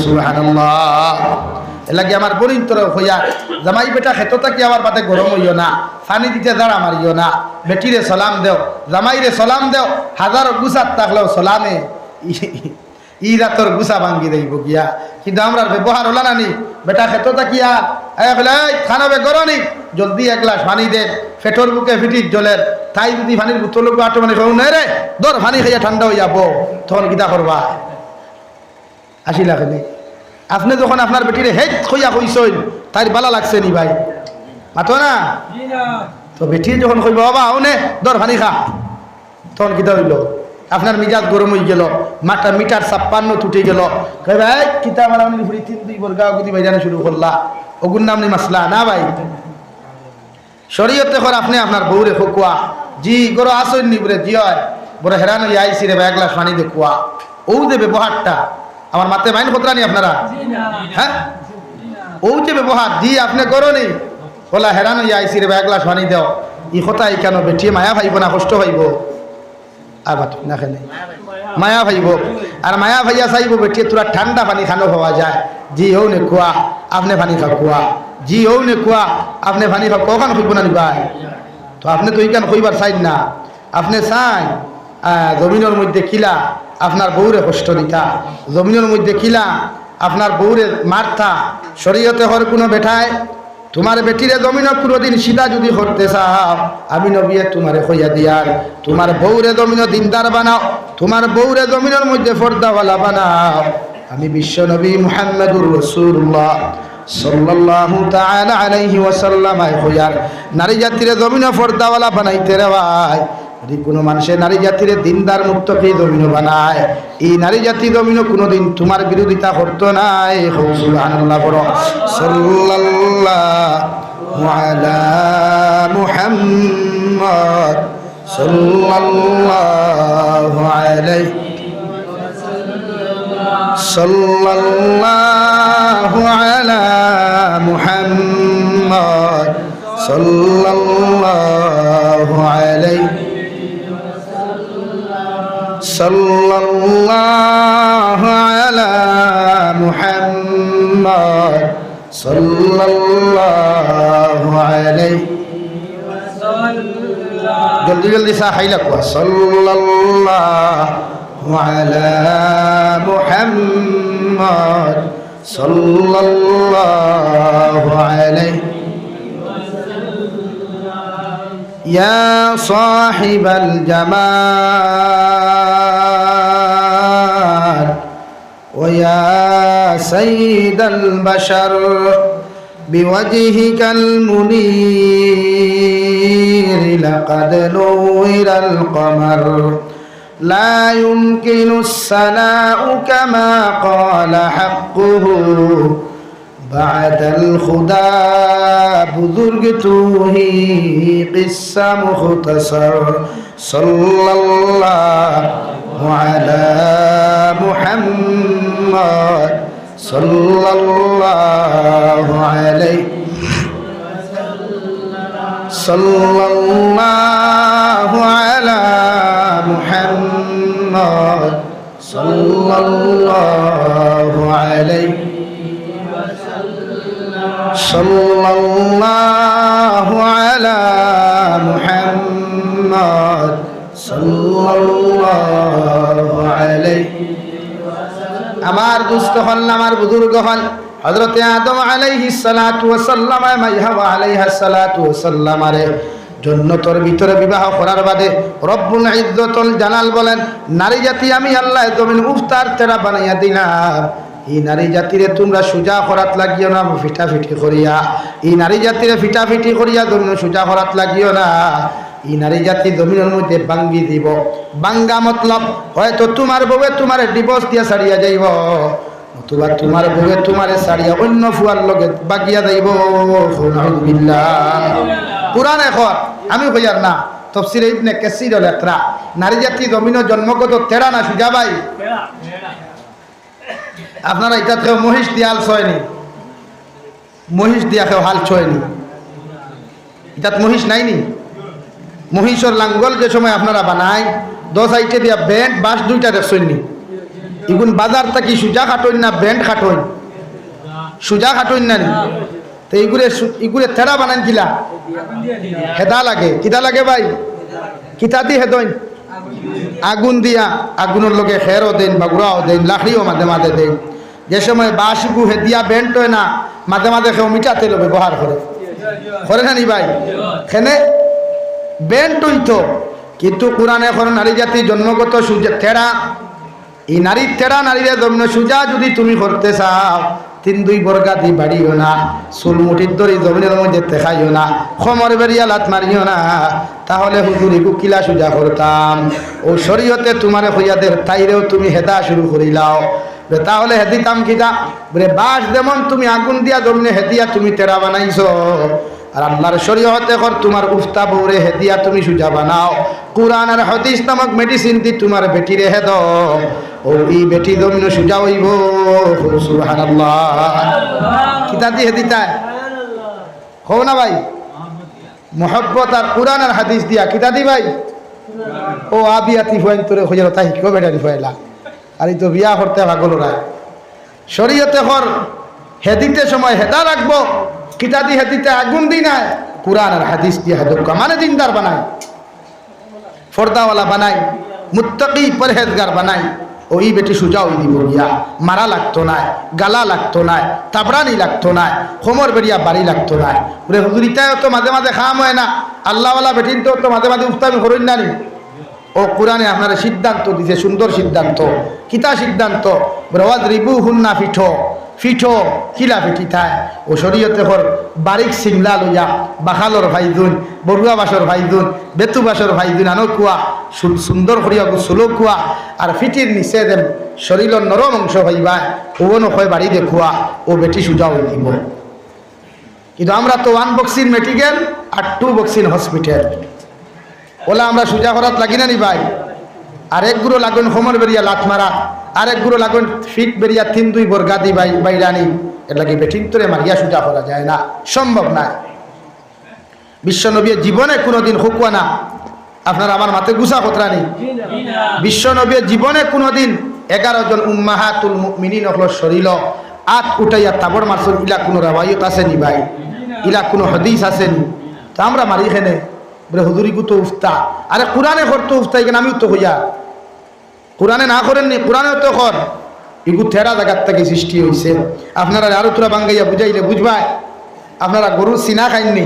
সুবহানাল্লাহ। এলাকি আমার বরিন তোর হইয়া জামাই বেটা খেত থাকি আমার বাতে গরম হইও না, পানি দিতে দাঁড়া মারিও না, বেটিরে সালাম দেও, জামাইরে সালাম দেও, হাজার গুছাত থাকলেও সালামে ই রাতর গুছা ভাঙ্গি দেব গিয়া। কিন্তু আমরা ব্যবহার হলা নানি বেটা খেতো তাকিয়া খানাবে গরনি জলদি এক গ্লাস পানি দে, ফেটর বুকে ফিটির জলের তাই যদি পানির বোতল আটো মানে নে রে দর পানি খাইয়া ঠান্ডা হয়ে যাব, তখন কিতা করবা? আসিলা খেলে আপনি যখন আপনার বেটিরে হেট খইয়া কইসইন তাই বালা লাগছে নি ভাই? মাতো না তো বেটি যখন কইব বাবা আউনে দর পানি খা, তখন কিতা হইল? আপনার মিজাজ গরম হয়ে গেল, মাটা মিটার 56 টুটে গেল, কই ভাই কিতা মারা উনি ফুরি 3-2 বর্গা গুদি বাইজানো শুরু করলা, ওগুন নাম নি মাসলা না ভাই। শরীয়তে কর আপনি আপনার বউরে খোকুয়া জি গরো আসইন নি বলে জি হয় বড় হেরান হই আইছি রে এক গ্লাস পানি দে কুয়া, ও যে ব্যবহারটা আমার মাতে মাইন খতরা নি আপনারা? হ্যাঁ ও যে ব্যবহার জি আপনি করো নি বলা হেরান হই আইছি রে এক গ্লাস পানি দাও, ই কথা কেন বেটিয়ে মায়া ভাইব না কষ্ট ভাইব? আর বাত না খেলে মায়া ভাইব, আর মায়া ভাইয়া চাইব বেটিয়ে তোরা ঠান্ডা পানি খানো পাওয়া যায়, জি হও নে কুয়া আপনি পানি খা কুয়া, জি হও নে কুয়া আপনি পানি খা, কখন খুঁজব না নিবাই? তো আপনি তো এইখান খুঁজবার চাইন না, আপনি চাই জমিনের মধ্যে কিলা আপনার বউরে কষ্ট দিতা, জমিনের মধ্যে কিলা আপনার বউরে মারতা। শরীয়তে হর কোনো বেঠায় তোমার বেটিরে জমিন কোনোদিন সিধা যদি করতে চাও, আমি নবিয়ে তোমারে কইয়া দিয়ার তোমার বউরে জমিন দিনদার বানাও, তোমার বউরে জমিনের মধ্যে পর্দাওয়ালা বানাও। আমি বিশ্ব নবী মুহাম্মদুর রাসূলুল্লাহ সাল্লাল্লাহু তাআলা আলাইহি ওয়াসাল্লাম কইয়ার নারী জাতিরে জমিন পর্দাওয়ালা বানাইতে রে ভাই। যদি কোনো মানুষের নারী জাতিরে দিনদার মুক্তকে জমিন বানায়, এই নারী জাতি জমিন কোনোদিন তোমার বিরোধিতা করতো নাই। সুবহানাল্লাহ বড় সাল্লাল্লাহু আলা মুহাম্মদ সাল্লাল্লাহু আলাইহি সাল্লাল্লাহু আলা মুহাম্মদ সাল্লাল্লাহু আলাইহি সাল্লাল্লাহু আলা মুহাম্মদ সাল্লাল্লাহু আলাইহি জলদি জলদি সা খাইলা কোয়া সাল্লাল্লাহু আলা মুহাম্মদ সাল্লাল্লাহু আলাইহি ইয়া সাহিবাল জামাল ওয়া ইয়া সাইয়্যিদাল বাশার বিওয়াজহিকাল মুনীর লাকাদ নুইরাল কমার লা ইউমকিনুস সানাউ কামা ক্বালা হাক্কুহু বা'দাল খুদা বুজুর্গ তুহি কিসসা মুখতাসার সাল্লাল্লাহু আলা মুহাম্মদ সাল্লাল্লাহু আলাইহি সাল্লাল্লাহু আলা মুহাম্মদ সাল্লাল্লাহু আলাইহি সাল্লাল্লাহু আলা মুহাম্মদ সাল্লাল্লাহু আলাইহি। আমার দুস্থ হল আমার বুজুর্গ হল হযরতে আদম আলাইহিস সালাতু ওয়াস সালাম মাইহাওয়া আলাইহাস সালাতু ওয়াস সালাম আরে জন্নতর ভিতরে বিবাহ করার বাদে রব্বুল ইজ্জতুল জালাল বলেন নারী জাতি আমি আল্লাহ জমিন উফতার তেরা বানাইয়া দিলাম। এই নারী জাতিরে তোমরা সুজা করাত লাগিও না ফিটাফিটি করিয়া, এই নারী জাতিরে ফিটাফিটি করিয়া জমিন সুজা করাত লাগিও না। এই নারী জাতি জমিনের মধ্যে বাঙ্গি দিব। বাঙ্গা মতলব হয়তো তোমার বউয়ে তোমার ডিভোর্স দিয়া ছাড়িয়া যাইব, অথবা তোমার বউয়ে তোমারে ছাড়িয়া অন্য ফুয়ার লগে বাগিয়া যাইব। পুরাণ এখন আমি কইয়ার না তফসির ইবনে কাসির লেখরা নারী জাতি জমিনের জন্মগত তেরা না সুজা ভাই। আপনারা এটা কেউ মহিষ দিয়ে হাল ছয়নি, মহিষ দিয়া কেউ হাল ছয়নি, এটা মহিষ নাইনি। মহিষের লাঙ্গল যে সময় আপনারা বানায় 10 আইটে দিয়া ব্যান্ড বাস 2টা দেখছইনি। এগুন বাজার থাকি সুজা খাটইন না ব্যান্ড খাটইন? সুজা খাটইন না নি? তো এগুলো তেরা বানান কিলা হেদা লাগে, কিতা লাগে ভাই? কিতা দি হেদইন আগুন দিয়া আগুনের লোকে খেরও দেন বাগুড়াও দেন লাকড়িও মাঝে মাঝে দেন। যে সময় বাঁশগু হেদিয়া বেন্ট হয় না মাঝে মাঝে কেউ মিঠা তেল ব্যবহার করে না নি ভাই খেনে বেন্ট হইতো। কিন্তু কোরআনে এখন নারী জাতি জন্মগত সুজা তেরা, এই নারীর তেরা নারীরা জন্ম সুজা যদি তুমি করতে চাও 3-2 বর্গা দি বাড়িও না, চুল মুঠির দড়ি জমিনের মধ্যে দেখাইও না, খমর বেরিয়া লাত মারিও না, তাহলে হুজুরি কুকিলা সুজা করতাম। ও শরীয়তে তোমারে হইয়াদের তাইরেও তুমি হেদা শুরু করিলাও, তাহলে হেদিতাম কিতা বলে বাস যেমন তুমি আগুন দিয়া জমিনে হেদিয়া তুমি তেরা বানাইছো, আর আল্লাহর শরীয়তে কর তোমার উফতা বউরে হেদিয়া তুমি সুজা বানাও। কুরআন আর হাদিস নামক মেডিসিন দি তোমার বেটিরে হেদ, ও এই বেটি জমিন সুজা হইব। সুবহানাল্লাহ। কিতা দি হেদিতা হও না ভাই, মোহব্বত আর কুরআন আর হাদিস দিয়া কিতা দি ভাই। ও আবিয়াতি ফুয়াইন তোরে হইয়া তাই কেউ বেটারি ফুয়াইলা, আর এই তো বিয়া করতে পাগল রায়। শরীয়তে কর হেদিতে সময় হেদা রাখবো, কিতা দি হেদিতে আগুন দি নাই, কুরআন আর হাদিস দিয়ে হেদুকা মানে দিনদার বানাই, ফর্দাওয়ালা বানাই, মুত্তাকি পরহেজগার বানাই। ওই বেটি সুজা ওই দিব গিয়া মারা লাগতো না, গালা লাগতো না, তাবড়ানি লাগতো না, হোমর বেরিয়া বাড়ি লাগতো না। বলে হুজুরিটাও তো মাঝে মাঝে খাম হয় না, আল্লাহওয়ালা বেটিন তো মাঝে মাঝে উফতামি করেন না নি। ও কোরআনে আপনারা সিদ্ধান্ত দিছে, সুন্দর সিদ্ধান্ত। কিতা সিদ্ধান্ত? ওয়াজ রিবু হুন্না ফিঠো ফিঠো কিলা ফিটি থায়। ও শরীয়তে হর বারিক সিমলা লইয়া বাখালর ভাইদুন, বড়ুয়া বাসর ভাইদুন, বেতু বাসর ভাইদুন আনো কুয়া সুন্দর করিয়া গুসলো কুয়া, আর ফিটির নিচে দেন শরীরের নরম অংশ হইবা ওনো হয় বাড়ি দেখুয়া, ও বেটি সুজা হয়ে দিব। কিন্তু আমরা তো 1 বক্সিন মেডিকেল আর 2 বক্সিন হসপিটাল, ওলা আমরা সুজা করাত লাগি না নি ভাই। আরেক গুরু লাগুন হোমর বেরিয়া লাত মারা, আরেক গুরু লাগুন ফিট বেরিয়া 3-2 বর্গা দি বাইরানি, এর লাগে বেঠিন তোরে মারিয়া সুজা করা যায় না, সম্ভব না। বিশ্বনবী জীবনে কোনোদিন হুকুয়া না, আপনার আমার মাথে গুছা কতরানি। বিশ্বনবী জীবনে কোনোদিন 11 জন উম্মাহাতুল মুমিনিন হলো শরীর আত উঠাইয়া তাবর মারসুল, ইলা কোনো রাওয়ায়ত আছে নি ভাই, ইলা কোনো হাদিস আছে নি? তো আমরা মারি খেনে বলে হুজুরি গুতো উফতা, আরে কোরআনে করতো উফতা, এখানে আমিও তো হইয়া কোরআনে না করেননি, কোরআনেও তো কর। এগু থেরা জায়গার থেকে সৃষ্টি হয়েছে। আপনারা আরো তোরা বাঙ্গাইয়া বুঝাইলে বুঝবাই। আপনারা গরুর সিনা খাইননি,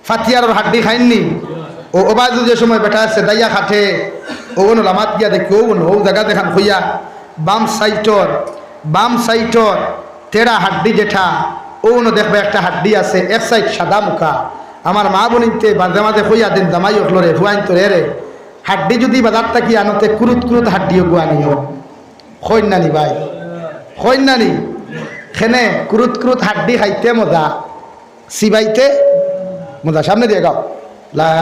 ফাতিয়ার হাড্ডি খাইননি, ও ওবাজু যে সময় বেটা আছে দাইয়া খাটে, ও লামাত গিয়া দেখি ও জায়গা দেখান হইয়া বাম সাইটর তেরা হাড্ডি যেটা ও দেখবে একটা হাড্ডি আছে, এক সাইড সাদা মুখা। আমার মা বোনিতে মাঝে মাঝে হইয়া দিন দামাই উঠলো রে ফুয়াইন তো রে হাড্ডি যদি বাজার থাকি আনতে কুরুত হাড্ডিও গুয়া নিও খৈন নানি ভাই, খৈন নানি খেনে কুরুত হাড্ডি খাইতে মজা, সিবাইতে মজা। সামনে দিয়ে গাও লা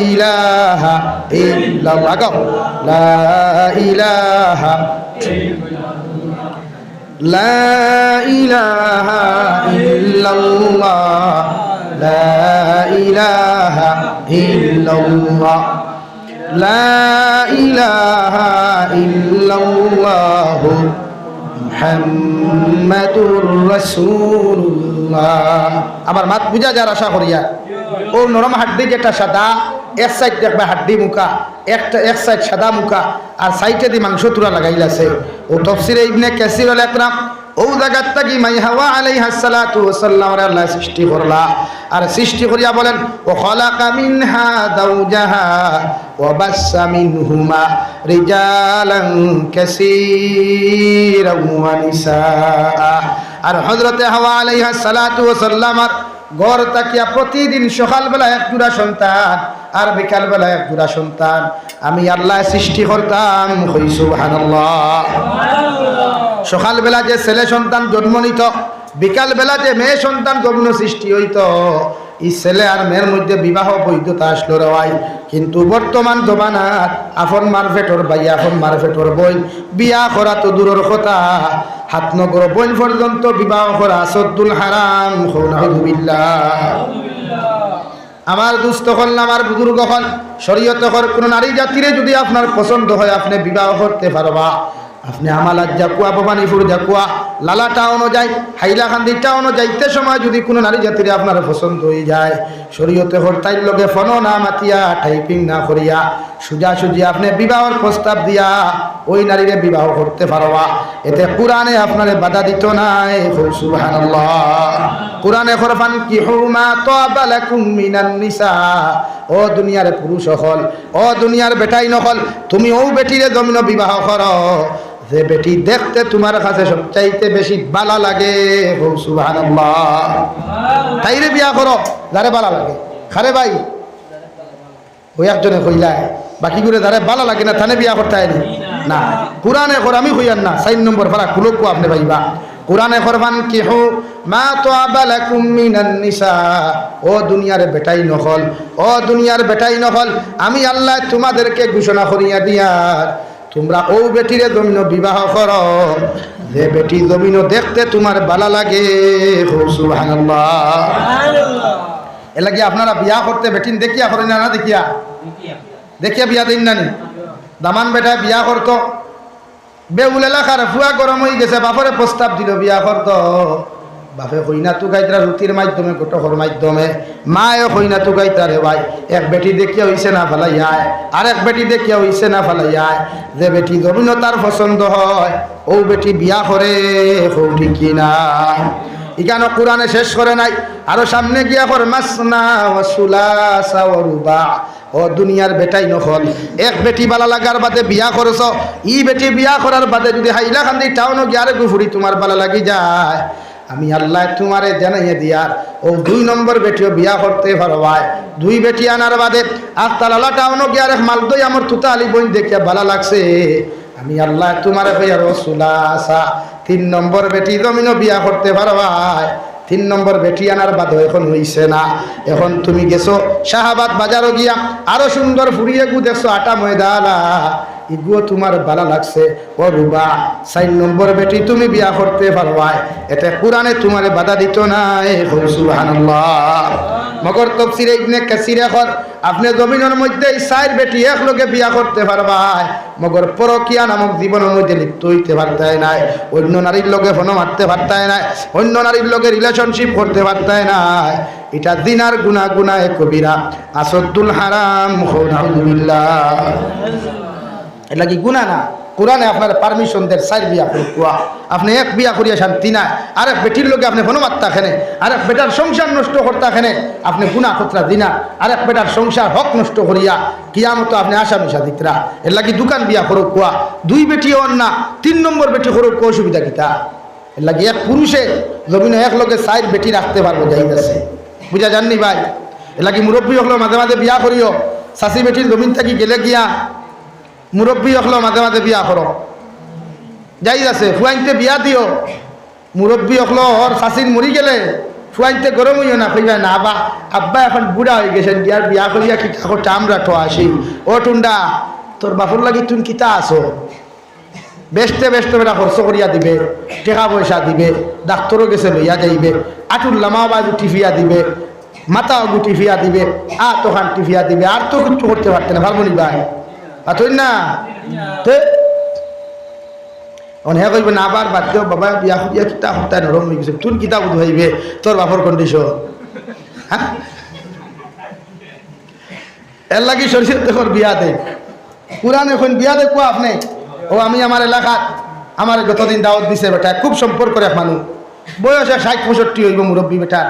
ইলাহা ইল্লাল্লাহ, গাও লা ইলাহা লা ইলাহা ইল্লাল্লাহ, লা ইলাহা ইল্লাল্লাহ, লা ইলাহা ইল্লাল্লাহ মুহাম্মাদুর রাসূলুল্লাহ। আমার মাত বুঝা যার আশা করিয়া ও নরম হাড্ডি যেটা সাদা, এক সাইড দেখবে হাড্ডি মুখা, এক সাইড সাদা মুখা, আর সাইডে দি মাংস তুরা লাগাইলাছে। ও তাফসীরে ইবনে কাসির আল আকরাম ও জায়গার থাকি মাই হাওয়া আলাইহিস সালাতু ওয়াস সালাম আল্লাহ সৃষ্টি করলা, আর সৃষ্টি করিয়া বলেন ও খালাকা মিনহা যাওজাহা ওয়া বাসসা মিনহুমা রিজালান কাসীরান ওয়া নিসা। আর হযরতে হাওয়া আলাইহিস সালাতু ওয়াস সালাম ঘর তাকিয়া প্রতিদিন সকালবেলা 1 জোড়া সন্তান আর বিকালবেলা 1 জোড়া সন্তান আমি আল্লাহ সৃষ্টি করতাম। সুবহানাল্লাহ। সকালবেলা যে ছেলে সন্তান জন্ম নিত, বিকালবেলা যে মেয়ে সন্তান জন্ম সৃষ্টি হইত, এই ছেলে আর মেয়ের মধ্যে বিবাহ বৈধতা আসলো রেওয়াই। কিন্তু বর্তমান জমানাত আপন মারফেটর ভাই আপন মারফেটর বই বিয়া করা তো দূরের কথা, হাত নগর বই পর্যন্ত বিবাহ করা সদ্দুল হারাম। আমার দুস্থ হল না আমার বুজুর্গ হল, শরীয়ত হল কোন নারী জাতিরে যদি আপনার পছন্দ হয় আপনি বিবাহ করতে পারবা, আপনি আমালাত জাকুয়া ভবানীপুর জাকুয়া লালা টাউনও যায় হাইলাকান্দি টাউনও যাইতে সময় যদি কোনো নারী জাতিরে আপনার পছন্দ হয়ে যায় শরীয়তে হরতাইর লগে ফোনও না মাতিয়া টাইপিং না করিয়া সোজাসুজি আপনি বিবাহর প্রস্তাব দিয়া ওই নারীরে বিবাহ করতে পারবা। এতে কোরআনে আপনারে বাধা দিত নাই। সুবহানাল্লাহ। কোরআনে ফরমান কিহু মা তাবা লাকুম মিনান নিসা, ও দুনিয়ার পুরুষ হল, ও দুনিয়ার বেটাই নহল, তুমি ও বেটিরে জমিন বিবাহ করো যে বেটি দেখতে তোমার কাছে সবচাইতে বেশি ভালো লাগে। সুবহানাল্লাহ। তাইরে বিয়া করো যারে ভালো লাগে। খারে ভাই ওই একজনে কইলায় বাকি করে যারে ভালো লাগে না থানে বিয়া করতে আইনি না। কোরআনে কর আমি কইয়ান না 4 নম্বর ফারা কুলকু আপনি ভাইবা। কোরআনে ফরমান কিহু মা তাবা লাকুম মিনান নিসা, ও দুনিয়ার বেটাই নহল, ও দুনিয়ার বেটাই নহল, আমি আল্লাহ তোমাদেরকে ঘোষণা করিয়া দিয়ার তোমরা ও বেটিরে জমিন বিবাহ করো যে বেটি জমিন দেখতে তোমার ভালো লাগে। সুবহানাল্লাহ। এ লাগি আপনারা বিয়া করতে বেটিন দেখিয়া করেন না দেখিয়া দেখিয়া বিয়া দিন নানি। দামান বেটা বিয়া করতো বেউল এলাকার ফুয়া গরম হয়ে গেছে, বাপরে প্রস্তাব দিল বিয়া করতো, বাপে কইনা তু গাইতরা রুটির মাধ্যমে গোটকর মাধ্যমে, মায়ে কইনা তু গাইতা রে ভাই এক বেটি দেখিয়া হইছে না ফালাইয়ায়, আর এক বেটি দেখিয়া হইছে না ফালাইয়ায়, যে বেটি জমিন তার পছন্দ হয় ও বেটি বিয়া করে। ঠিক কিনা? ইকানো কোরআনে শেষ করে নাই, আরো সামনে গিয়া কর মাসনা ওয়া সুলাসা ওয়া রুবা, ও দুনিয়ার বেটাই নহল, এক বেটি বালা লাগার বাদে বিয়া করছ, ই বেটি বিয়া করার বাদে যদি হাইলাকান্দি টাউনও গিয়ারে গুফুরি তোমার বালা লাগি যায়, আমি আল্লাহ তোমারে জানাইয়া দিয়ার ও 2 নম্বর বেটিও বিয়া করতে পারবাই। 2 বেটি আনার বাদে আস্তালালা টাউনও গিয়ারে মালদই আমার তুতা আলী বই দেখিয়া ভালো লাগছে, আমি আল্লাহ তোমারে কইয়া রসুলাসা 3 নম্বর বেটি জমিনও বিয়া করতে পারবাই। 3 নম্বর বেটি আনার বাদ এখন হইছে না, এখন তুমি গেছো শাহাবাদ বাজারও গিয়া আরো সুন্দর ফুরিয়ে গু দেখছো আটা ময়দালা, ইগুও তোমার ভালো লাগছে, ও রুবা 4 নম্বর বেটি তুমি বিয়া করতে পারবাই। এতে কোরআনে তোমার বাধা দিত নাই। সুবহানাল্লাহ। মগর তাফসীরে ইবনে কাসির এখন আপনি জমিনের মধ্যে 4 বেটি এক লগে বিয়া করতে পারবাই, মগর পরকিয়া নামক জীবনের মধ্যে লিপ্ত হইতে পারতাই নাই, অন্য নারীর লগে ফোন মারতে পারতাই নাই, অন্য নারীর লগে রিলেশনশিপ করতে পারতাই নাই। এটা জিনার গুনাহ, গুনাহে কবিরা, আসদ্দুল হারাম। নাউযুবিল্লাহ। এটা কি গুনাহ না? কোরআনে আপনার পারমিশন দেয় 4 বিয়া করুয়া, আপনি এক বিয়া করিয়া শান্তি নাই, আরেক বেটির লোকে আপনি ফোনমাত্তা খেনে, আরেক বেটার সংসার নষ্ট করতা খেনে আপনি গুনাহ খতরা দিনা, আরেক বেটার সংসার হক নষ্ট করিয়া কিয়ামত আপনি আসামি সাদিকরা। এর লাগি দোকান বিয়া করুয়া 2 বেটি অন না 3 নম্বর বেটি করুক অসুবিধা কিতা? এর লাগি এক পুরুষে জমিনে এক লোকে 4 বেটি রাখতে পারবো যাইতেছে, বুঝা জাননি ভাই? এর লাগি মুরব্বী হলো মাঝে মাঝে বিয়া করিও, শাশি বেটির জমিন থাকি গেলে গিয়া মুরব্বী হলো মাঝে মাঝে বিয়া করো যাই আছে, ফুয়াইতে বিয়া দিও, মুরব্বী হলো ওর শাশির মরি গেলে ফুয়াইতে গরম হইও না, কইবা না আবা আব্বা এখন বুড়া হয়ে গেছেন, বিয়ার বিয়া করিয়া কিতা করতে আমরা ঠো আসি, ও টুন্ডা তোর বাপর লাগি তুমি কিতা আসো, বেচতে বেচতে বেটা খরচ করিয়া দিবে, টাকা পয়সা দিবে, ডাক্তারও গেছে লইয়া যাইবে, আটুল্লামা বাজু টিফিয়া দিবে, মাথা গুটি ফিয়া দিবে, তোখান টিফিয়া দিবে, আর তো কিছু করতে পারতে না ভালো ভাই তুই না হ্যাঁ কইবে না আবার বাদ দেও বাবা বিয়া খুঁজিয়া কিতা সপ্তাহে নরম হয়ে গেছে, তুই কিতা বুধ হইবে তোর বাপর কন্ডিশন। হ্যাঁ এর লাগি শরীয়ত দেখর বিয়া দেখ, কোরআন এখন বিয়া দেখো আপনি। ও আমি আমার এলাকাত আমার যতদিন দাওয়াত দিছে বেটা খুব সম্পর্ক এক মানুষ, বয়সে 60-65 হইব মুরব্বী বেটা,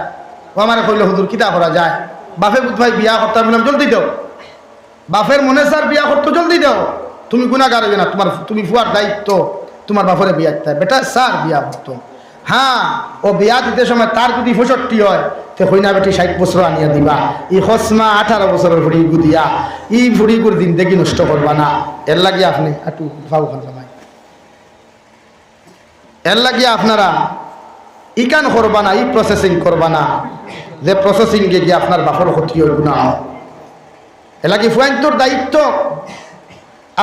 ও আমার কইল হুজুর কিতা করা যায়, বাপে বুধ ভাই বিয়া করতে বললাম জলদি দাও, বাপের মনে স্যার বিয়া করতো জলদি দাও, তুমি গুনাহগার হবে না, তুমি ফুয়ার দায়িত্ব তোমার বাপরে বিয়া দিতে বেটা স্যার বিয়া করতো। হ্যাঁ ও বিয়া দিতে সময় তার যদি 65 হয় তে হইনা বেটি 60 বছর আনিয়া দিবা, ই হসমা 18 বছরের ভুড়ি গুদিয়া ই ভুড়িগুর দিন দেখি নষ্ট করবা না। এর লাগিয়ে আপনি একটু ফাউ খান ভাই, এর লাগিয়ে আপনারা ইকান করবা না, ই প্রসেসিং করবা না, যে প্রসেসিং গিয়ে আপনার বাপর ক্ষতি হইব না। এলাকি ফুয়াইন্তর দায়িত্ব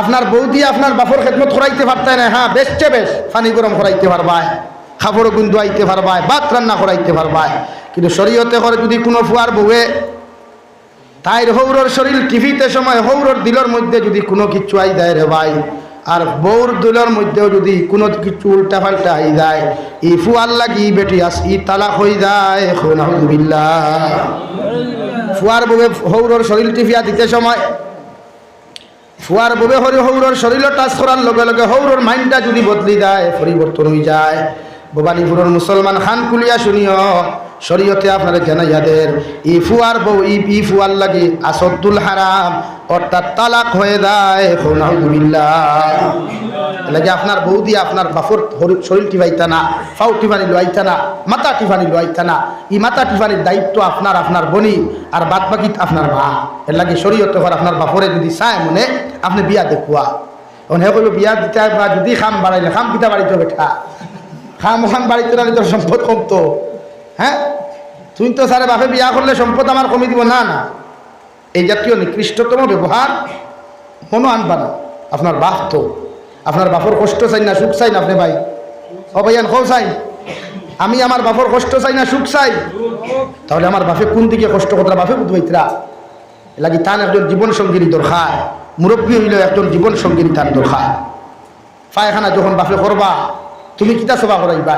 আপনার বৌদি আপনার বাপর খেদমত করাইতে পারতায় না, হ্যাঁ বেশছে বেশ পানি গরম করাইতে পারবায়, খাবার গুন্দু আইতে পারবায়, ভাত রান্না করাইতে পারবায়, কিন্তু শরীয়তে করে যদি কোনো ফুয়ার বউয়ে তাইর হৌরর শরীর টিভিতে সময় হৌরর দিলর মধ্যে যদি কোনো কিছু আই দেয় রে ভাই, আর বউর দুলের মধ্যেও যদি কোনো কিছু উল্টা পাল্টা হয়ে যায় ই ফুয়ার লাগি বেটি আস ই তালাক হয়ে যায় নাউযুবিল্লাহ। ফুয়ার বউয়ে হৌরর শরীর টিপিয়া দিতে সময় ফুয়ার বউয়ে হৌরর শরীর টাচ করার লগে লগে হৌরর মাইন্ডটা যদি বদলি যায় পরিবর্তন হয়ে যায় ভবানীপুরের মুসলমান খান কুলিয়া শুনিও শরীয়তে আপনারা জানাইয়াদের ই ফুয়ার বউ ই ফুয়ার লাগি আসদ্দুল হারাম অর্থাৎ তালাক হয়ে যায় নাউযুবিল্লাহ। লাগে আপনার বউ দিয়ে আপনার বাফর শরীর টিপাইতা না, ফাউ টিফানি লোয়াইতা না, মাথা টিফানি লোয়াইতা না। ই মাথা টিফানির দায়িত্ব আপনার বনি আর বাদ বাকি আপনার মা। এর লাগে শরীয়তে ঘর আপনার বাফরে যদি চায় মনে আপনি বিয়া দেখুয়া এখন হে করবে বিয়া দিতে বা যদি খাম বাড়াইলে খাম কিতা বাড়িতে বেঠা খাম বাড়িতে না তোর সম্পদ কমতো। হ্যাঁ তুই তো সারে বাপে বিয়া করলে সম্পদ আমার কমে দিব না না, এই জাতীয় নিকৃষ্টতম ব্যবহার কোনো আনবা না। আপনার বাপ তো আপনার বাপর কষ্ট চাই না সুখ চাই না আপনি ভাই ও ভাইয়ান খো চাই আমি আমার বাপর কষ্ট চাই না সুখ চাই, তাহলে আমার বাপে কোন দিকে কষ্ট করতে বাপে বুঝবাইতরা লাগি তান একজন জীবন সঙ্গিনী দরকার, মুরব্বী হইলেও একজন জীবন সঙ্গিনী তার দরকার। পায়খানা যখন বাপে করবা তুমি কিতা সভা করাইবা,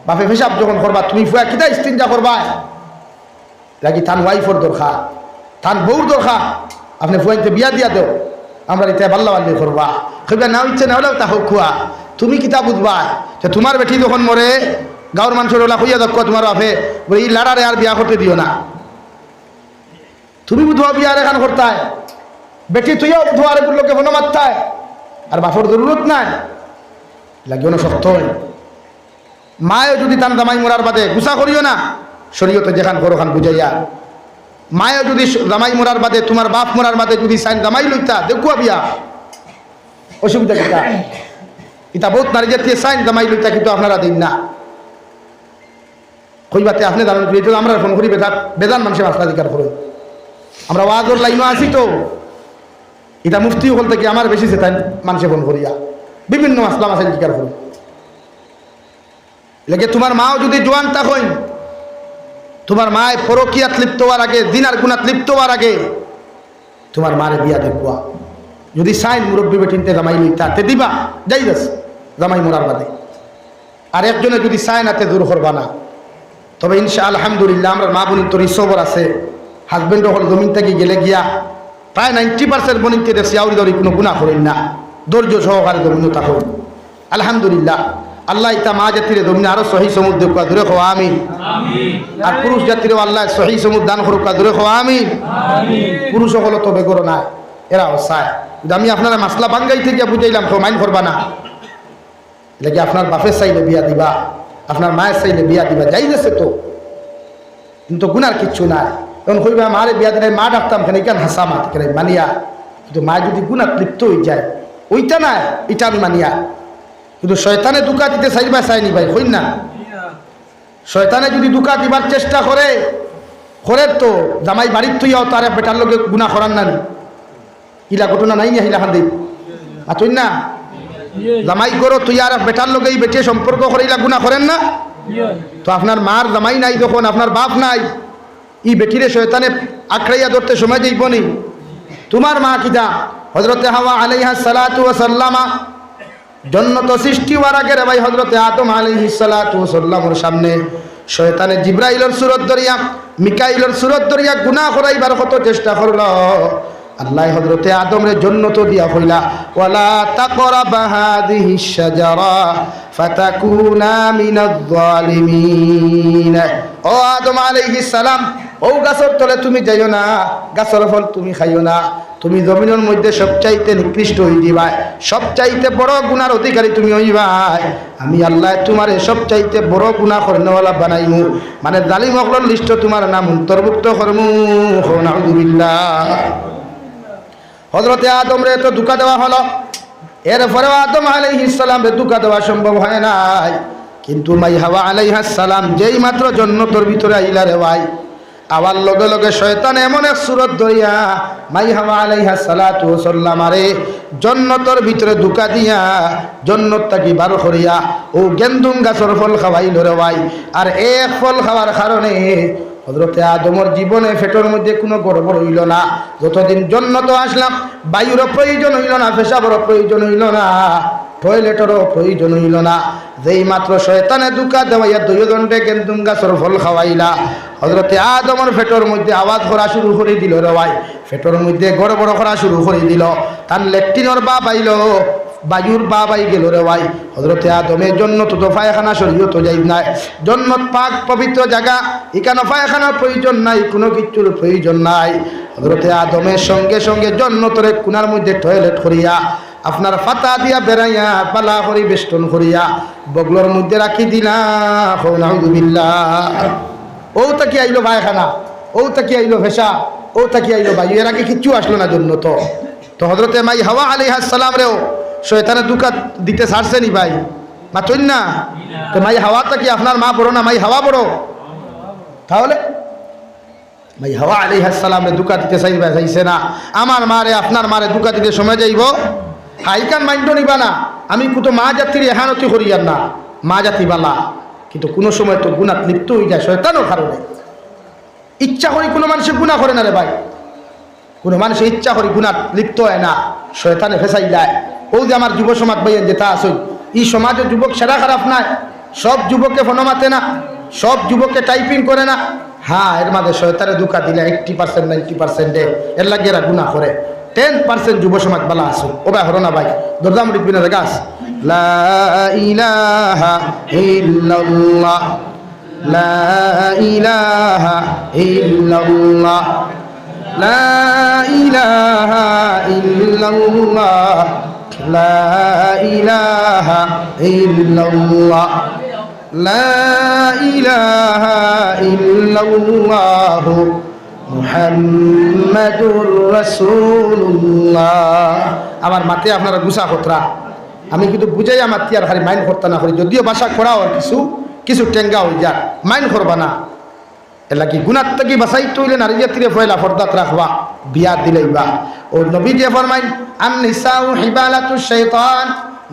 বাপে পেশাব যখন করবা তুমি ফুয়া কিতা ইস্তিনজা করবা, লাগি তান ওয়াইফর দরকার, তান বউর দরকার। আপনি ফুয়াইতে বিয়া দিয়া দেও আমরা এটা বাল্লা বাল্লি করবা কইবা নাও ইচ্ছে না হলেও তা হোক খুয়া। তুমি কিতা বুঝবা যে তোমার বেটি যখন মরে গাঁর মানুষের ওলা হইয়া দক্ষ তোমার বাপে বলে এই লাড়ারে আর বিয়া করতে দিও না। তুমি বুধবা বিয়ার এখান করতায় বেটি তুইও বুধবা আরেক লোকে ফোন মারতায় আর বাপর জরুরত নাই লাগিও না শক্ত হয়। মায়ে যদি তান জামাই মরার বাদে গুসা করিও না, শরীয়তে যেখান করোখান বুঝাইয়া। মায়ে যদি জামাই মরার বাদে তোমার বাপ মরার বাদে যদি সাইন জামাই লইতা দেখুয়া বিয়া অসুবিধা কিতা ইতা বহুত নারী জাতীয় সাইন জামাই লইতা কিন্তু আপনারা দিন না কইবাতে আপনি জানেন আমরা ফোন করি বেদান মানুষের মাসলাধিকার করুন। আমরা ওয়াজর লাইনও আছি তো এটা মুফতি হল থেকে আমার বেশি সে তাই মানুষে ফোন করিয়া বিভিন্ন মাসলা মাসাইল জিকার করুন। লেগে তোমার মাও যদি জোয়ান থাকেন তোমার মায় পরকিয়াত লিপ্ত হওয়ার আগে দিনার গুণাত লিপ্ত হওয়ার আগে তোমার মারে বিয়া দেখুয়া। যদি সাইন মুরব্বী বেটিনতে জামাই লইতা তে দিবা যাই যাস জামাই মরার বাদে, আর একজনে যদি সাইন হাতে দূর করবা না। তবে ইনশা আলহামদুলিল্লাহ আমরা মা বোনের তোর ইসবর আছে হাজবেন্ড হল জমিন থেকে গেলে গিয়া প্রায় 90% বনিতে দেখছি আউরি দৌড়ি কোনো গুণা করেন না, ধৈর্য সহকারে জমিন থাকুন আলহামদুলিল্লাহ। আল্লাহ ইতা মা জাতিরে জমিন আরো সহি সমুদ দেখুয়া দূরে খোয়া আমিন। আর পুরুষ জাতিরেও আল্লাহ সহি সমুদ দান করুকা দূরে খোয়া আমিন। পুরুষ সকল তো বেগর নাই এরাও চায়। আমি আপনারা মাসলা বাঙ্গাই থেকে বুঝাইলাম তো মাইন করবা না, লেগে আপনার বাপের চাইলে বিয়া দিবা আপনার মায়ের চাইলে বিয়া দিবা যাই গেছে তো, কিন্তু গুনার কিচ্ছু নাই। তখন কইবা মারে বিয়া দিলে মা ডাকতাম কেন কেন হাসা মা কেন মানিয়া, কিন্তু মা যদি গুনার লিপ্ত হয়ে যায় ওইটা নাই এটা আমি মানিয়া। কিন্তু শয়তানে দুকা দিতে চাইবা চাইনি ভাই হই না, শয়তানে যদি দুকা দিবার চেষ্টা করে তো জামাই বাড়ির তুইয়াও তার বেটার লোকে গুণা করার না ইলা ঘটনা নাই না হিলা খান দিই আতুই না জামাই করো তুই আর বেটার লোকে এই বেটে সম্পর্ক করে ইলা গুণা করেন না। তো আপনার মার জামাই নাই যখন আপনার বাপ নাই ই বেটিরে শয়তানে আঁকড়াইয়া ধরতে সময় যাইব নি। তোমার মা কিতা হযরতে হাওয়া আলাইহিস সালাতু ওয়াস সালামা জন্নত সৃষ্টি হওয়ার আগে রে ভাই হযরতে আদম আলাইহিস সালাতু ওয়াস সালামের সামনে শয়তানে জিবরাইলের সুরত ধরিয়া মিকাইলের সুরত ধরিয়া গুনাহ করাইবার কত চেষ্টা করলো। আল্লাহ হযরতে আদমরে জান্নাত দিয়া কইলা ওয়ালা তাকরাবা হাযিহিশ শাজারা ফাতাকুনা মিনাজ জালিমিন। ও আদম আলাইহিস সালাম ও গাছের তলে তুমি যাইও না, গাছের ফল তুমি খাইও না, তুমি জমিনের মধ্যে সবচাইতে নিকৃষ্ট হয়ে যাবা, সবচাইতে বড় গুনার অধিকারী তুমি হইবা। আমি আল্লাহ তোমার সবচাইতে বড় গুনাহ করনেওয়ালা বানাইমু, মানে জালিম হকলের লিস্ট তোমার নাম অন্তর্ভুক্ত করমু। নাউযুবিল্লাহ। হযরতে আদম রে তো ধোঁকা দেওয়া হলো, এরপরেও আদম আলাইহিস সালাম রে ধোঁকা দেওয়া সম্ভব হয় নাই। কিন্তু মাই হাওয়া আলাইহিস সালাম যেই মাত্র জান্নাতের ভিতরে আইলা রে ভাই, আবার লগে লগে শয়তান এমন এক সুরত ধরিয়া মাই হাওয়া আলাইহিস সালাতু ওয়াস সালাম আরে জান্নাতের ভিতরে ধোঁকা দিয়া জান্নাত থেকে বার করিয়া ও গেন্দুম গাছের ফল খাওয়াইল রে ভাই। আর এক ফল খাওয়ার কারণে হযরতে আদমের জীবনে পেটের মধ্যে কোনো গড়বড় হইল না। যতদিন জন্নত আসলাম বায়ুরও প্রয়োজন হইল না, পেশাবেরও প্রয়োজন হইল না, টয়লেটেরও প্রয়োজন হইল না। যেই মাত্র শয়তানে দুকা দেওয়াইয়া 2 ঘন্টা কেন্তুম গাছের ফল খাওয়াইলা, হযরতে আদমের পেটের মধ্যে আওয়াজ করা শুরু করে দিল রে ভাই, পেটের মধ্যে গড়বড় করা শুরু করে দিল। তার ল্যাট্রিনের বা পাইল, বায়ুর বা পাই গেল রে ভাই। হযরতে আদমের জন্য তো পায়খানা শরীয়ত যাই নাই, জন্নত পাক পবিত্র জায়গা, এখানে পায়খানার প্রয়োজন নাই, কোনো কিছুর প্রয়োজন নাই। হযরতে আদমের সঙ্গে সঙ্গে জন্নতরে কোনার মধ্যে টয়লেট করিয়া আপনার ফাতা দিয়া বেড়াইয়া পালা করি বেষ্টন করিয়া বগলোর মধ্যে রাখি দিলা। নাউযুবিল্লাহ। ও তাকি আইলো পায়খানা, ও তাকি আইলো ভেসা, ও তাকি আইলো বায়ু, এর আগে কিচ্ছু আসলো না জন্নত। তো হযরতে মাই হাওয়া আলাইহিস সালাম রেও শয়তানে দুকা দিতে ছাড়ছে নি ভাই? মাতইন না। তো মাই হাওয়াটা কি আপনার মা বড় না মাই হাওয়া বড়? তাহলে মাই হাওয়া আলাইহিস সালামে দুকা দিতে চাইছে না। আমার মারে আপনার মারে দুকা দিতে সময় যাইব? হাইকান মাইন্ড নিবা না। আমি কুতো মা জাতির এহানতি করিয়ার না, মা জাতি বালা, কিন্তু কোনো সময় তো গুনাহ লিপ্ত হয়ে যায় শয়তানের কারণে। ইচ্ছা করি কোনো মানুষের গুনাহ করে না রে ভাই, কোনো মানুষের ইচ্ছা করি গুনাহ লিপ্ত হয় না, শয়তানে ফেসাই দেয়। ও যে আমার যুব সমাজ ভাইয়ের যেটা আসুন, এই সমাজের যুবক সেরা খারাপ নাই, সব যুবককে ফোন মাতে না, সব যুবককে টাইপিং করে না। হ্যাঁ, এর মাঝে শয়তানে দুকা দিলে 80% 90% এর লাগে এরা গুনাহ করে। 10% যুব সমাজ বালা আসুন, ও ভাই হরো না ভাই, দরদাম রিপিনের গাছ। লা ইলাহা ইল্লাল্লাহ, লা ইলাহা ইল্লাল্লাহ, লা ইলাহা ইল্লাল্লাহ, লা ইলাহা ইল্লাল্লাহ, লা ইলাহা ইল্লাল্লাহ মুহাম্মাদুর রাসূলুল্লাহ। আমার মাতে আপনারা গুসা খতরা, আমি কিন্তু বুঝাই আমার তিয়ার খালি মাইন্ড করতে না করি, যদিও বাসা করা হয় কিছু কিছু টেঙ্গা হয়ে যায়, মাইন্ড করবা না। এলা কি গুনার থেকে বাসাই তৈলে নারী জাতিরে ফয়লা ফর্দাত রাখবা, বিয়া দিলেইবা। ও নবী যে ফরমাইন আন নিসাউ হিবালাতুশ শাইতান,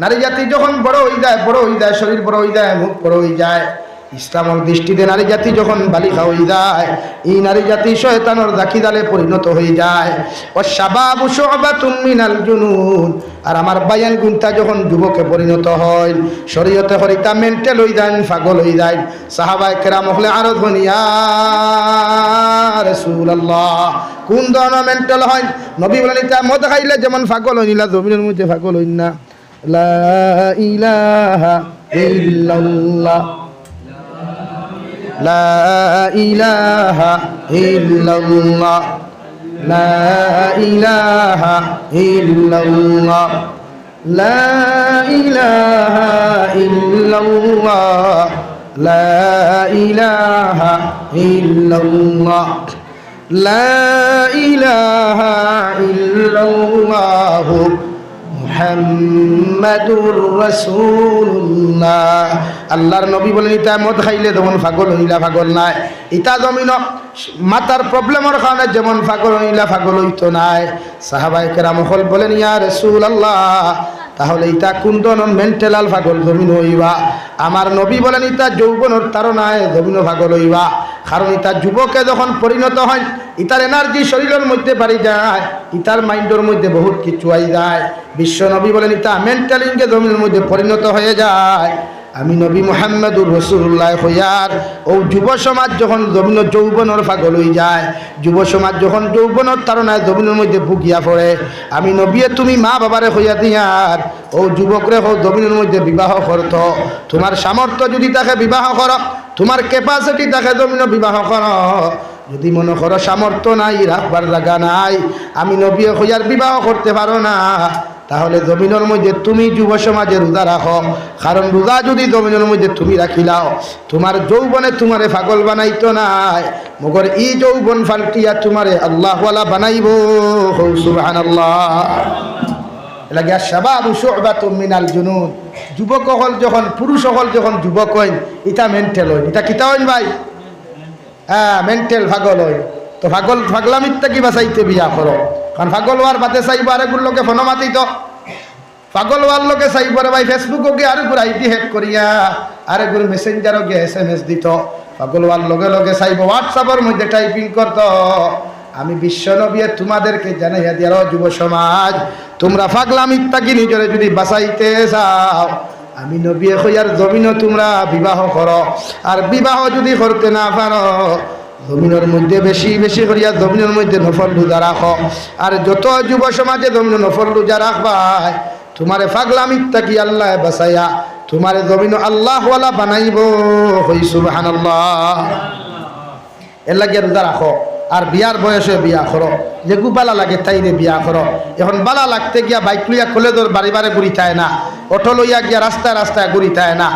নারী জাতি যখন বড় হয়ে যায়, বড় হয়ে যায়, শরীর বড় হয়ে যায়, মুখ বড় হয়ে যায়, ইসলামের দৃষ্টিতে নারী জাতি যখন বালিকা হয়ে যায়, এই নারী জাতি শয়তানের দাখিদালে পরিণত হয়ে যায়। ও শাবাবু শুবাতুম মিনাল জুনুন, আর আমার বায়ান গুনতা যখন যুবকে পরিণত হয়, শরীয়তে হরিতা মেন্টাল হয়ে যায়, পাগল হয়ে যায়। সাহাবায়ে কেরাম হলে আরো ধনিয়া রাসূলুল্লাহ, কোন ধরনের মেন্টাল হয়? নবী বলেন এটা মদ খাইলে যেমন পাগল হইলা, জমিনের মধ্যে পাগল হইন না। লা ইলাহা ইল্লাল্লাহ, লা ইলাহা ইল্লাল্লাহ, লা ইলাহা ইল্লাল্লাহ, লা ইলাহা ইল্লাল্লাহ, লা ইলাহা ইল্লাল্লাহ, লা ইলাহা ইল্লাল্লাহ মুহাম্মাদুর রাসূলুল্লাহ। আল্লাহর নবী বলেন ইতা মদ খাইলে যেমন পাগল হইলা পাগল নাই, ইতা জমিন মাথার প্রবলেমের কারণে যেমন পাগল হইলা পাগল হইতো নাই। সাহাবায়ে কেরাম হল বলেন ইয়া রাসূলুল্লাহ, তাহলে ইতা কোন ধরনের মেন্টাল পাগল জমিন হইবা? আমার নবী বলেন ইতা যৌবনের তাড়নায় জমিন পাগল হইবা, কারণ ইতা যুবকে যখন পরিণত হয়, ইতার এনার্জি শরীরের মধ্যে বাড়ি যায়, ইতার মাইন্ডের মধ্যে বহুত কিছু আই যায়। বিশ্ব নবী বলেন ইতা মেন্টালিংকে জমিনের মধ্যে পরিণত হয়ে যায়। আমি নবী মুহাম্মদুর রাসূলুল্লাহ হইয়ার ও যুব সমাজ যখন জমিন যৌবনের পাগল হয়ে যায়, যুব সমাজ যখন যৌবনের তাড়নায় জমিনের মধ্যে ভুগিয়া পড়ে, আমি নবীয়ে তুমি মা বাবারে হইয়া দিয়ার ও যুবকরে হোক জমিনের মধ্যে বিবাহ করত। তোমার সামর্থ্য যদি তাকে বিবাহ কর, তোমার ক্যাপাসিটি তাকে জমিন বিবাহ কর। যদি মনে করো সামর্থ্য নাই, রাখবার জায়গা নাই, আমি নবী হইয়ার বিবাহ করতে পারো না, তাহলে জমিনের মধ্যে তুমি যুব সমাজে রোজা রাখো, কারণ রোজা যদি জমিনের মধ্যে তুমি রাখিলাও, তোমার যৌবনে তোমারে পাগল বানাইতো নাই, মগর এই যৌবন ফাল্টিয়া তোমারে আল্লাহওয়ালা বানাইব। সুবহানাল্লাহ। লাগে শাবাবু শুবাতুম মিনাল জুনুন, যুবক হল যখন, পুরুষ হল যখন যুবক হইন, এটা মেন্টাল হইন, এটা কিতা হইন ভাই? হ্যাঁ, মেন্টাল পাগল হইন। তো পাগল পাগলামির থেকে বাঁচাইতে বিয়া করো, কারণ পাগল হওয়ার বাদে চাইব আরেকগুলো লোকে ফোন মাতিত, পাগল হওয়ার লোকে চাইব রে ভাই ফেসবুকও গিয়ে আরেকগুলো আইডি হ্যাক করিয়া, আরেকগুলো মেসেঞ্জারও গিয়ে SMS দিত, পাগল হওয়ার লগে লগে চাইব হোয়াটসঅ্যাপের মধ্যে টাইপিং করত আমি বিশ্ব নবী তোমাদেরকে জানাইয়া দিয়ার যুব সমাজ তোমরা পাগলামির থাকি নিজরে যদি বাঁচাইতে চাও আমি নবী হইয়ার জমিনও তোমরা বিবাহ করো আর বিবাহ যদি করতে না পারো জমিনের মধ্যে বেশি বেশি করিয়া জমিনের মধ্যে নফল রোজা রাখো আর যত যুব সমাজে জমিন নফল রোজা রাখবাই তোমারে পাগলামির থাকি আল্লাহ বাঁচাইয়া তোমারে জমিন আল্লাহওয়ালা বানাইব হই সুবহানাল্লাহ এর লাগিয়া রোজা রাখো আর বিয়ার বয়সে বিয়া করো যে বালা লাগে তাইরে বিয়া করো এখন বালা লাগতে গিয়া বাইক লইয়া কলেজের বাড়ি বাড়ি ঘুরিতায় না অটো লইয়া গিয়া রাস্তায় রাস্তায় ঘুরিতায় না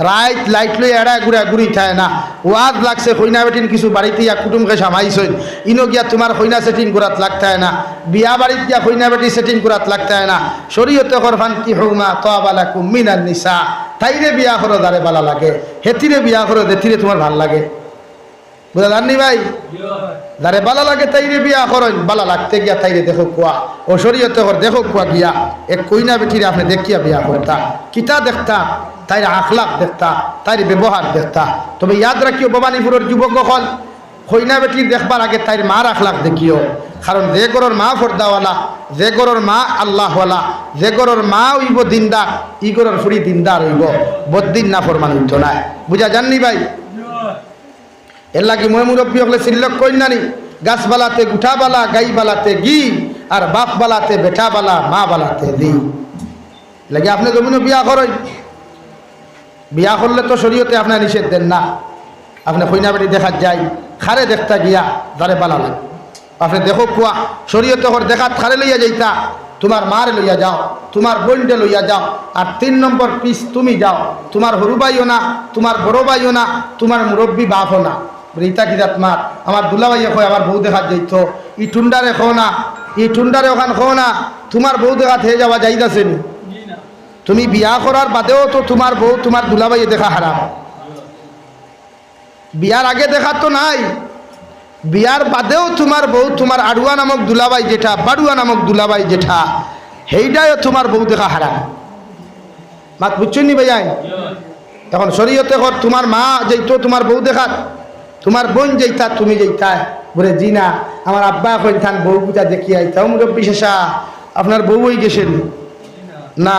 রাইট লাইট লইয়া এড়ায় ঘুরা ঘুরিতায় না ওয়াজ লাগছে কইনা বেটিন কিছু বাড়িতে ইয়া কুটুমকে সামাইছেন ইনো গিয়া তোমার কইনা সেটিং করাত লাগতায় না বিয়া বাড়িত গিয়া কইনা বেটি সেটিং করাত লাগতায় না শরীয়তে করফান কি হুমা তাবালাকুম মিনান নিসা তাইরে বিয়া করো যারে বালা লাগে হেতিরে বিয়া করো যেতিরে তোমার ভাল লাগে বুঝা জাননি ভাই যারে বালা লাগে তাইরে বিয়া করেন বালা লাগতে গিয়া তাইরে দেখো কুয়া ও শরীয়তে কর দেখো কুয়া গিয়া এক কইনা বেটিরে আপনি দেখিয়া বিয়া করতা কিতা দেখতা তাইরে আখলাক দেখতা তাইরে ব্যবহার দেখতা তবে ইয়াদ রাখিও ভবানীপুরের যুবক হল কইনা বেটির দেখবার আগে তাইর মার আখলাক দেখিও কারণ যে গরর মা ফর্দাওয়ালা যে গরর মা আল্লাহওয়ালা যে গরর মা হইব দিনদার ই গরর ফুরি দিনদার হইব বদ্দিন না ফরমান হইত না বুঝা জাননি ভাই এর লাগি মই মুরব্বী হলে সিল্লক কইনানি গাছ বালাতে গুঠা বালা গাই বালাতে গি আর বাপ বালাতে বেটা বালা মা বালাতে দি লাগে আপনি জমিনে বিয়া করেন বিয়া করলে তো শরীয়তে আপনার নিষেধ দেন না আপনি কইনা বেটি দেখা যায় খারে দেখতা গিয়া দারে বালা লাগে আপনি দেখো কুয়া শরীয়তে হর দেখাত খারে লইয়া যাইতা তোমার মারে লইয়া যাও তোমার বোনটে লইয়া যাও আর 3 নম্বর পিস তুমি যাও তোমার হরু ভাইও না তোমার বড় ভাইও না তোমার মুরব্বী বাপও না রিতা কিরাত মার আমার দুলা ভাইয়া কয় আমার বউ দেখাত যাইত ই টুন্ডারে খো না ই টুন্ডারে ওখান খো না তোমার বউ দেখাত হয়ে যাওয়া যাইতাছে নি তুমি বিয়া করার বাদেও তো তোমার বউ তোমার দুলা ভাইয়ে দেখা হারাম বিয়ার আগে দেখা তো নাই বিয়ার বাদেও তোমার বউ তোমার আড়ুয়া নামক দুলাবাই যেটা বাড়ুয়া নামক দুলাবাই যেটা সেইটাও তোমার বউ দেখা হারাম মাত বুঝছেন নি ভাইয়াই এখন শরীয়তে কর তোমার মা যেইতো তোমার বউ দেখাত তোমার বোন যেইতা তুমি যেইতা বলে জি না আমার আব্বা কই থান বউ পূজা দেখি আইতাও মুরব্বী শেষা আপনার বউ হয়ে গেছেন না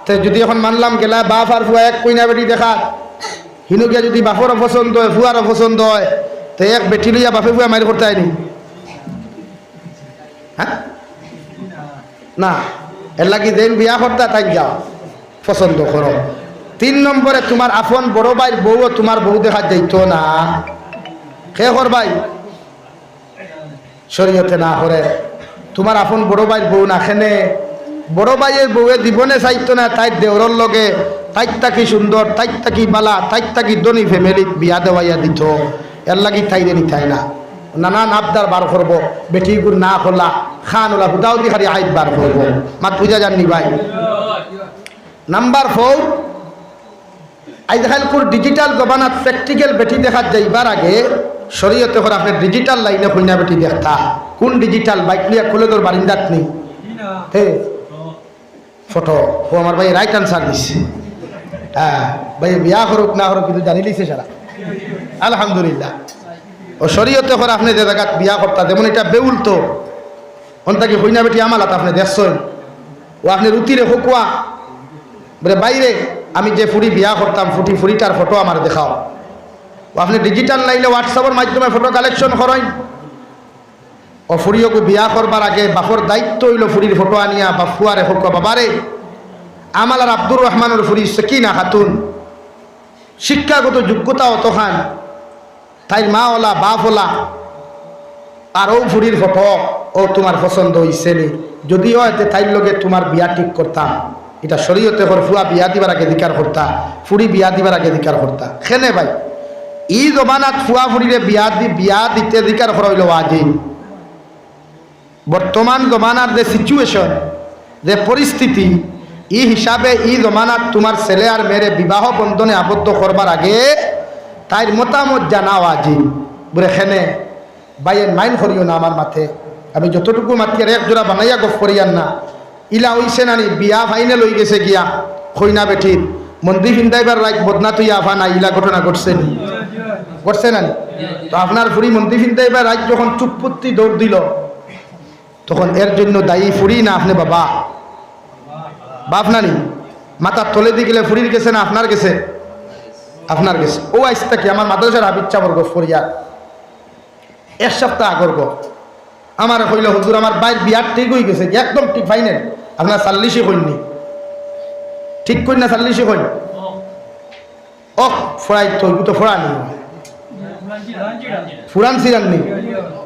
তো যদি এখন মানলাম গেলা বাপ আর ফুয়া এক কইনা বেটি দেখাত হিনু গিয়া যদি বাপরও পছন্দ হয় ফুয়ারও পছন্দ হয় তো এক বেটি লইয়া বাপে ফুয়া মারি করতে আইনি হ্যাঁ না এর লাগি যেন বিয়া করতে তাই যাও পছন্দ করো 3 নম্বরে তোমার আপন বড় ভাইয়ের বউও তোমার বউ দেখা যাইত না কে করবাই শরীয়তে না করে তোমার আপন বড় ভাইয়ের বউ না খেনে বড় ভাইয়ের বউয়ে জীবনে চাইতো না তাই দেওরর লগে তাইর তাকি সুন্দর তাইর তাকি বালা তাইর তাকি ধনী ফ্যামিলিত বিয়া দেওয়াইয়া দিত এর লাগি তাইরে নিতাই না নানান আবদার বার করবো বেটিগুর না খোলা খান ওলা হুদাও দি খালি আইত বার করবো মাত পূজা জাননি ভাই নাম্বার 4 আজকালকুর ডিজিটাল জমানাত প্র্যাকটিক্যাল বেটি দেখা যাইবার আগে শরীয়তে করে আপনি ডিজিটাল লাইনে কইনা বেটি দেখতা কোন ডিজিটাল বাইক লিয়া খুলে তোর বারিন্দাত নেই হে ফটো ও আমার ভাই রাইট আনসার দিচ্ছে হ্যাঁ ভাই বিয়া করুক না করুক কিন্তু জানি লিছে সারা আলহামদুলিল্লাহ ও শরীয়তে করে আপনি যে জায়গা বিয়া করতা যেমন এটা বেউল তো অন্তাকে কইনা বেটি আমালাত আপনি দেখছেন ও আপনি রুতিরে হকুয়া বলে বাইরে আমি যে ফুরি বিয়া করতাম ফুরিটার ফটো আমার দেখাও ও আপনি ডিজিটাল লাইলে হোয়াটসঅ্যাপের মাধ্যমে ফটো কালেকশন করেন ও ফুরিওকে বিয়া করবার আগে বাপর দায়িত্ব হইল ফুরির ফটো আনিয়া বা ফুয়ারে হোক বাবারে আমাল আর আব্দুর রহমানের ফুরি সকিনা খাতুন শিক্ষাগত যোগ্যতা অতখান তাই মা ওলা বাপ ওলা আর ও ফুরির ফটো ও তোমার পছন্দ হইছে নি যদি হয় তাইর লগে তোমার বিয়া ঠিক করতাম এটা শরীয়তে কর ফুয়া বিয়া দিবার আগে অধিকার করতা ফুরি বিয়া দিবার আগে অধিকার করতা খেনে ভাই ই জমানাত ফুয়া ফুরিরে বিয়া দিতে অধিকার করা হইল আজি বর্তমান জমানার যে সিচুয়েশন যে পরিস্থিতি ই হিসাবে ই জমানাত তোমার ছেলে আর মেয়েরে বিবাহ বন্ধনে আবদ্ধ করবার আগে তাইর মতামত জানাও আজি বলে খেনে বাইয়ের মাইন করিও না আমার মাথে আমি যতটুকু মাতি আর এক জোড়া বানাইয়া গফ করিয়ান না ইলা হইছে নানি বিয়া ফাইনাল হয়ে গেছে গিয়া খইনা বেঠির মন্দির ফিন্দাইবার রাইট বদনা তুই আফা না ইলা ঘটনা ঘটছে নি করছে না? তো আপনার ফুরি মন্ত্রী ফিনতে এবার রাজ যখন চুপপুত্তি দৌড় দিল, তখন এর জন্য দায়ী ফুরি না আপনি বাবা? বাপ নানি মাথার তলে দিয়ে গেলে ফুরির গেছে না আপনার গেছে? আপনার গেছে। ও আইসটা কি আমার মাদ্রাসার হাবিচ্ছা বর্গ ফরিয়া এক সপ্তাহ আগর গো আমার হইল হুজুর আমার বাইর বিয়ার ঠিক হয়ে গেছে, একদম ঠিক ফাইনাল। আপনার চাল্লিশে হইনি, ঠিক করি না চাল্লিশে হইন ও ফোড়াই তো ফোড়ানি ফুরান সিরান নি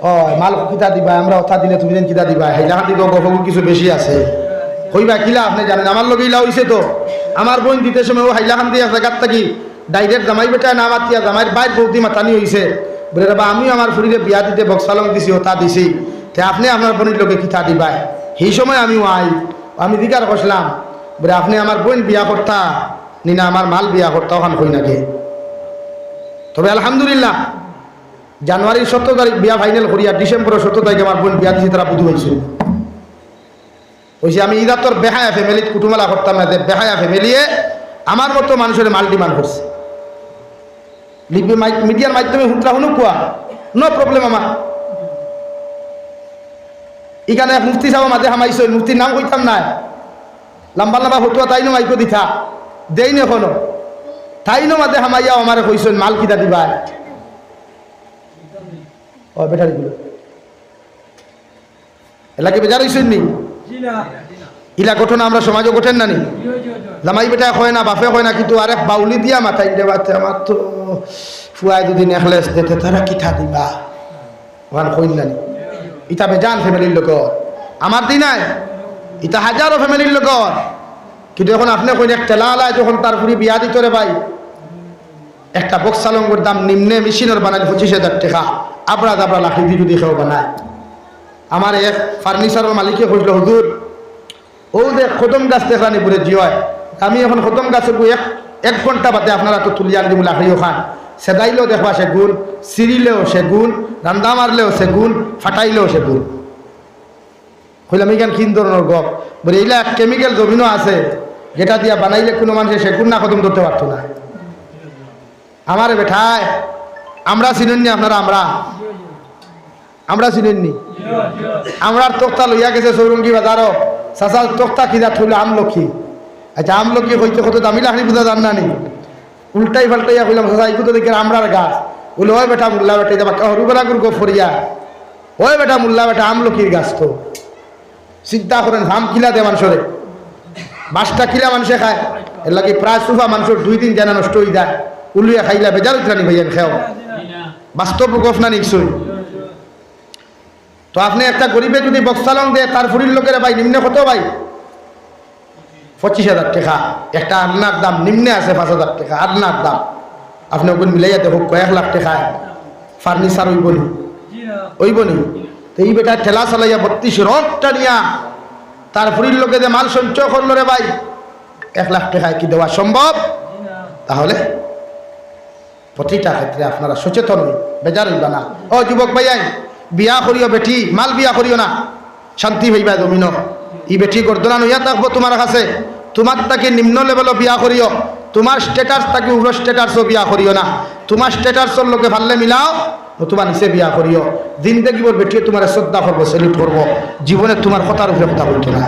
ও মাল কিতা দিবা, আমরা অথা দিলে তুমি যেন কিতা দিবা, হাইলাহান দিকে গফগুল কিছু বেশি আছে হইবা কিলা আপনি জানেন। আমার লোক ইলা হইছে তো আমার বোন দিতে সময় ও হাইলাহান দিয়ে জায়গার থাকি ডাইরেক্ট জামাই বেটায় না মাতিয়া জামাইয়ের বাইর বৌদি মাতানি হইছে বলে বাবা আমিও আমার ফুরিরে বিয়া দিতে বক্সালং দিছি ওটা দিছি, তে আপনি আপনার বোনের লোকে কিতা দিবাই। সেই সময় আমি দিকার বসলাম বলে আপনি আমার বোন বিয়া করতা নি না আমার মাল বিয়া করতা ওখান কই নাকি। তবে আলহামদুলিল্লাহ জানুয়ারির 17 তারিখ বিয়া ফাইনাল করি আর ডিসেম্বরের 17 তারিখে আমার বোন বিয়া দিয়েছি, তারা বুধু হয়েছে ওই যে আমি ইদা তোর বেহায়া ফ্যামিলিত কুটুমালা করতাম না, বেহায়া ফ্যামিলিয়ে আমার মতো মানুষের মাল ডিমান্ড করছে। মিডিয়ার মাধ্যমে হুটলা হুনু কোয়া নো প্রবলেম আমার। এখানে মুফতি সাহেব মাঝে হামাইছে, মুফতির নাম কইতাম না, লম্বা লম্বা ফটুয়া তাই নো মাইকো দিথা দেই না এখনো, তাই নো মাঝে হামাইয়া আমার কইছেন মাল কিতা দিবা। ও বেটারিগুলো এলাকে বেজার হইছেন নি ইলা ঘটনা আমরা সমাজও ঘটেন না নি। জামাই বেটা হয় না বাপে হয় না, কিন্তু আরেক বাউলি দিয়া মাথায় দেবাতে আমার তো ফুয়াই দুদিন নেকলেস দিতে তারা কিঠা দিবা ওখান কইন না নি। ইটা বেজান ফ্যামিলির লোক আমার দিনাই, ইটা হাজারো ফ্যামিলির লোক, কিন্তু এখন আপনি কইন এক টেলা আলায় যখন তার পুরি বিয়া দিত রে ভাই, একটা বক্সালঙ্গর দাম নিম্নে মেশিনের বানায় 25,000 টাকা, আবরা দাবরা লাখি দিয়ে যদি কেউ বানায়। আমার এক ফার্নিচারের মালিকে কইল হুজুর ও যে খতম গাছ দেখলানি পুরে জিয়, আমি এখন খতম গাছের এক ঘন্টা বাদে আপনারা তো তুলিয়া দিব লাখড়িও খান, সেদাইলেও দেখবা সে গুণ, সিরিলেও সে গুণ, রান্দা মারলেও সে গুণ, ফাটাইলেও সে গুণ। কইলাম এখান কিন ধরনের গপ বলে এইলা কেমিক্যাল জমিনও আছে যেটা দিয়া বানাইলে কোনো মানুষের সে গুণ না খতম করতে পারতো না। আমার বেঠায় আমরা চিনেননি আপনারা, আমরা চিনেননি, আমরা তোক্তা লইয়া গেছে সৌরঙ্গী বাজারও চাচা তোক্তা কিনা থইল আমলক্ষী। আচ্ছা আমলক্ষী হইতে কত দামি লাখড়ি বুঝা জান না নি, উল্টাই ফাল্টাইয়া কইলাম চাচা এই তো দেখি আমরার গাছ বলে ওই বেটা মুল্লা বেটা যাবা হরুবেলা গুরগো ফরিয়া ওই বেটা মুল্লা বেটা আমলক্ষীর গাছ। তো চিন্তা করেন হাম কিলা দে মানুষরে 5টা কিলা মানুষে খায়, এর লাগে প্রায় সুফা মানুষের 2 দিন জানা নষ্ট হয়ে যায়, উলিয়া খাইলা বেজার উত্রানি ভাইয়েন খেও বাস্তব গফ না নিশ্চয়। তো আপনি একটা গরিবে যদি বক্সালং দেয় তার ফুরির লোকেরা ভাই নিম্নে কত ভাই 25,000 টাকা, একটা আডনার দাম নিম্নে আছে 5,000 টাকা আডনার দাম, আপনি ওগুলো মিলাইয়া দেখো 1 লাখ টাকা ফার্নিচার ওইবনি। তো এই বেটা ঠেলা চালাইয়া 32 রথটা নিয়া তার ফুরির লোকে যে মাল সঞ্চয় করলো রে ভাই 1 লাখ টাকায় কি দেওয়া সম্ভব? তাহলে প্রতিটা ক্ষেত্রে আপনারা সচেতন হই, বেজার হইবা না। ও যুবক ভাইয়াই বিয়া করিও বেটি, মাল বিয়া করিও না, শান্তি হইবা জমিন। ই বেটি গর্দনা হইয়া থাকবো তোমার কাছে, তোমার তাকে নিম্ন লেভেলও বিয়া করিও, তোমার স্ট্যাটাস তাকে উপর স্ট্যাটাসও বিয়া করিও না, তোমার স্ট্যাটাসের লোকে ভাললে মিলাও, তোমার নিচে বিয়া করিও। দিন দেখিব বেটিয়ে তোমার শ্রদ্ধা করবো, সেলুট করবো, জীবনে তোমার কথার উপরে কথা বলতো না।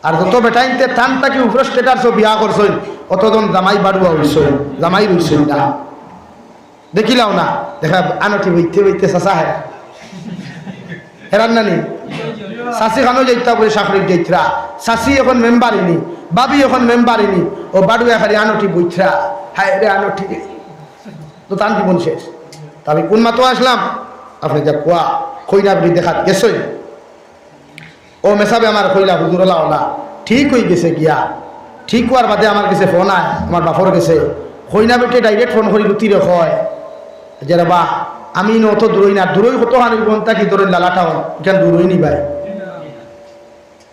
আর যত বেটাইনতে টান তাকে উপর স্ট্যাটাসও বিয়া করছই অতজন জামাই বাড়ুয়া হইছ, জামাই রইছই না দেখিলাও না, দেখা আনটি বইতে বইতে চাষা হেরান নানি চাষি খানো যাইতা বলে চাকরি যাইতরা, চাষি এখন মেম্বারিনি, বাবি এখন মেম্বারিনি, ও বাড়ুয়া খালি আনটি বইতরা, হায় রে আনটি তো তান জীবন শেষ। তবে কোন মাতো আসলাম আপনি যা কোয়া খইনা বলি দেখাত গেছই, ও মেসাবে আমার কইলা হুজুরলা ওলা ঠিক হয়ে গেছে গিয়া, ঠিক হওয়ার বাদে আমার কাছে ফোন আয়, আমার বাপর গেছে কইনা বেটে ডাইরেক্ট ফোন করি লুতি রেখয় যে বা আমি অত দূরই না, দূরই কত হানি বোনটা কি ধরেন লালাটাও এখান দূরই নিবাই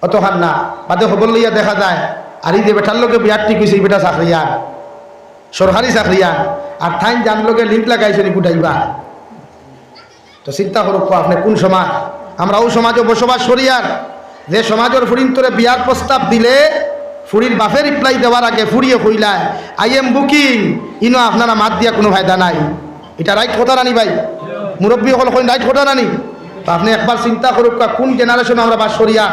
অত হান না বাদে খবর লইয়া দেখা যায় আর এই যে বেটার লোকে বিয়ার ঠিক হয়েছে বেটা চাকরিয়ান সরকারি চাকরিয়ান, আর ঠাইন জান লোকে লিঙ্ক লাগাইছে নি কুটাইবা। তো চিন্তা করুক আপনি কোন সমাজ, আমরা ও সমাজে বসবাস করি, আর যে সমাজের ফুরিন তোরে বিয়ার প্রস্তাব দিলে ফুরির বাপের রিপ্লাই দেওয়ার আগে ফুরিয়ে কইলায় আই এম বুকিং, ইনো আপনারা মাত দিয়া কোনো ফায়দা নাই, এটা রাইট কথা নানি ভাই? মুরব্বী হল রাইট কথা নানি? তো আপনি একবার চিন্তা করুক কোন জেনারেশনে আমরা বাস করিয়া,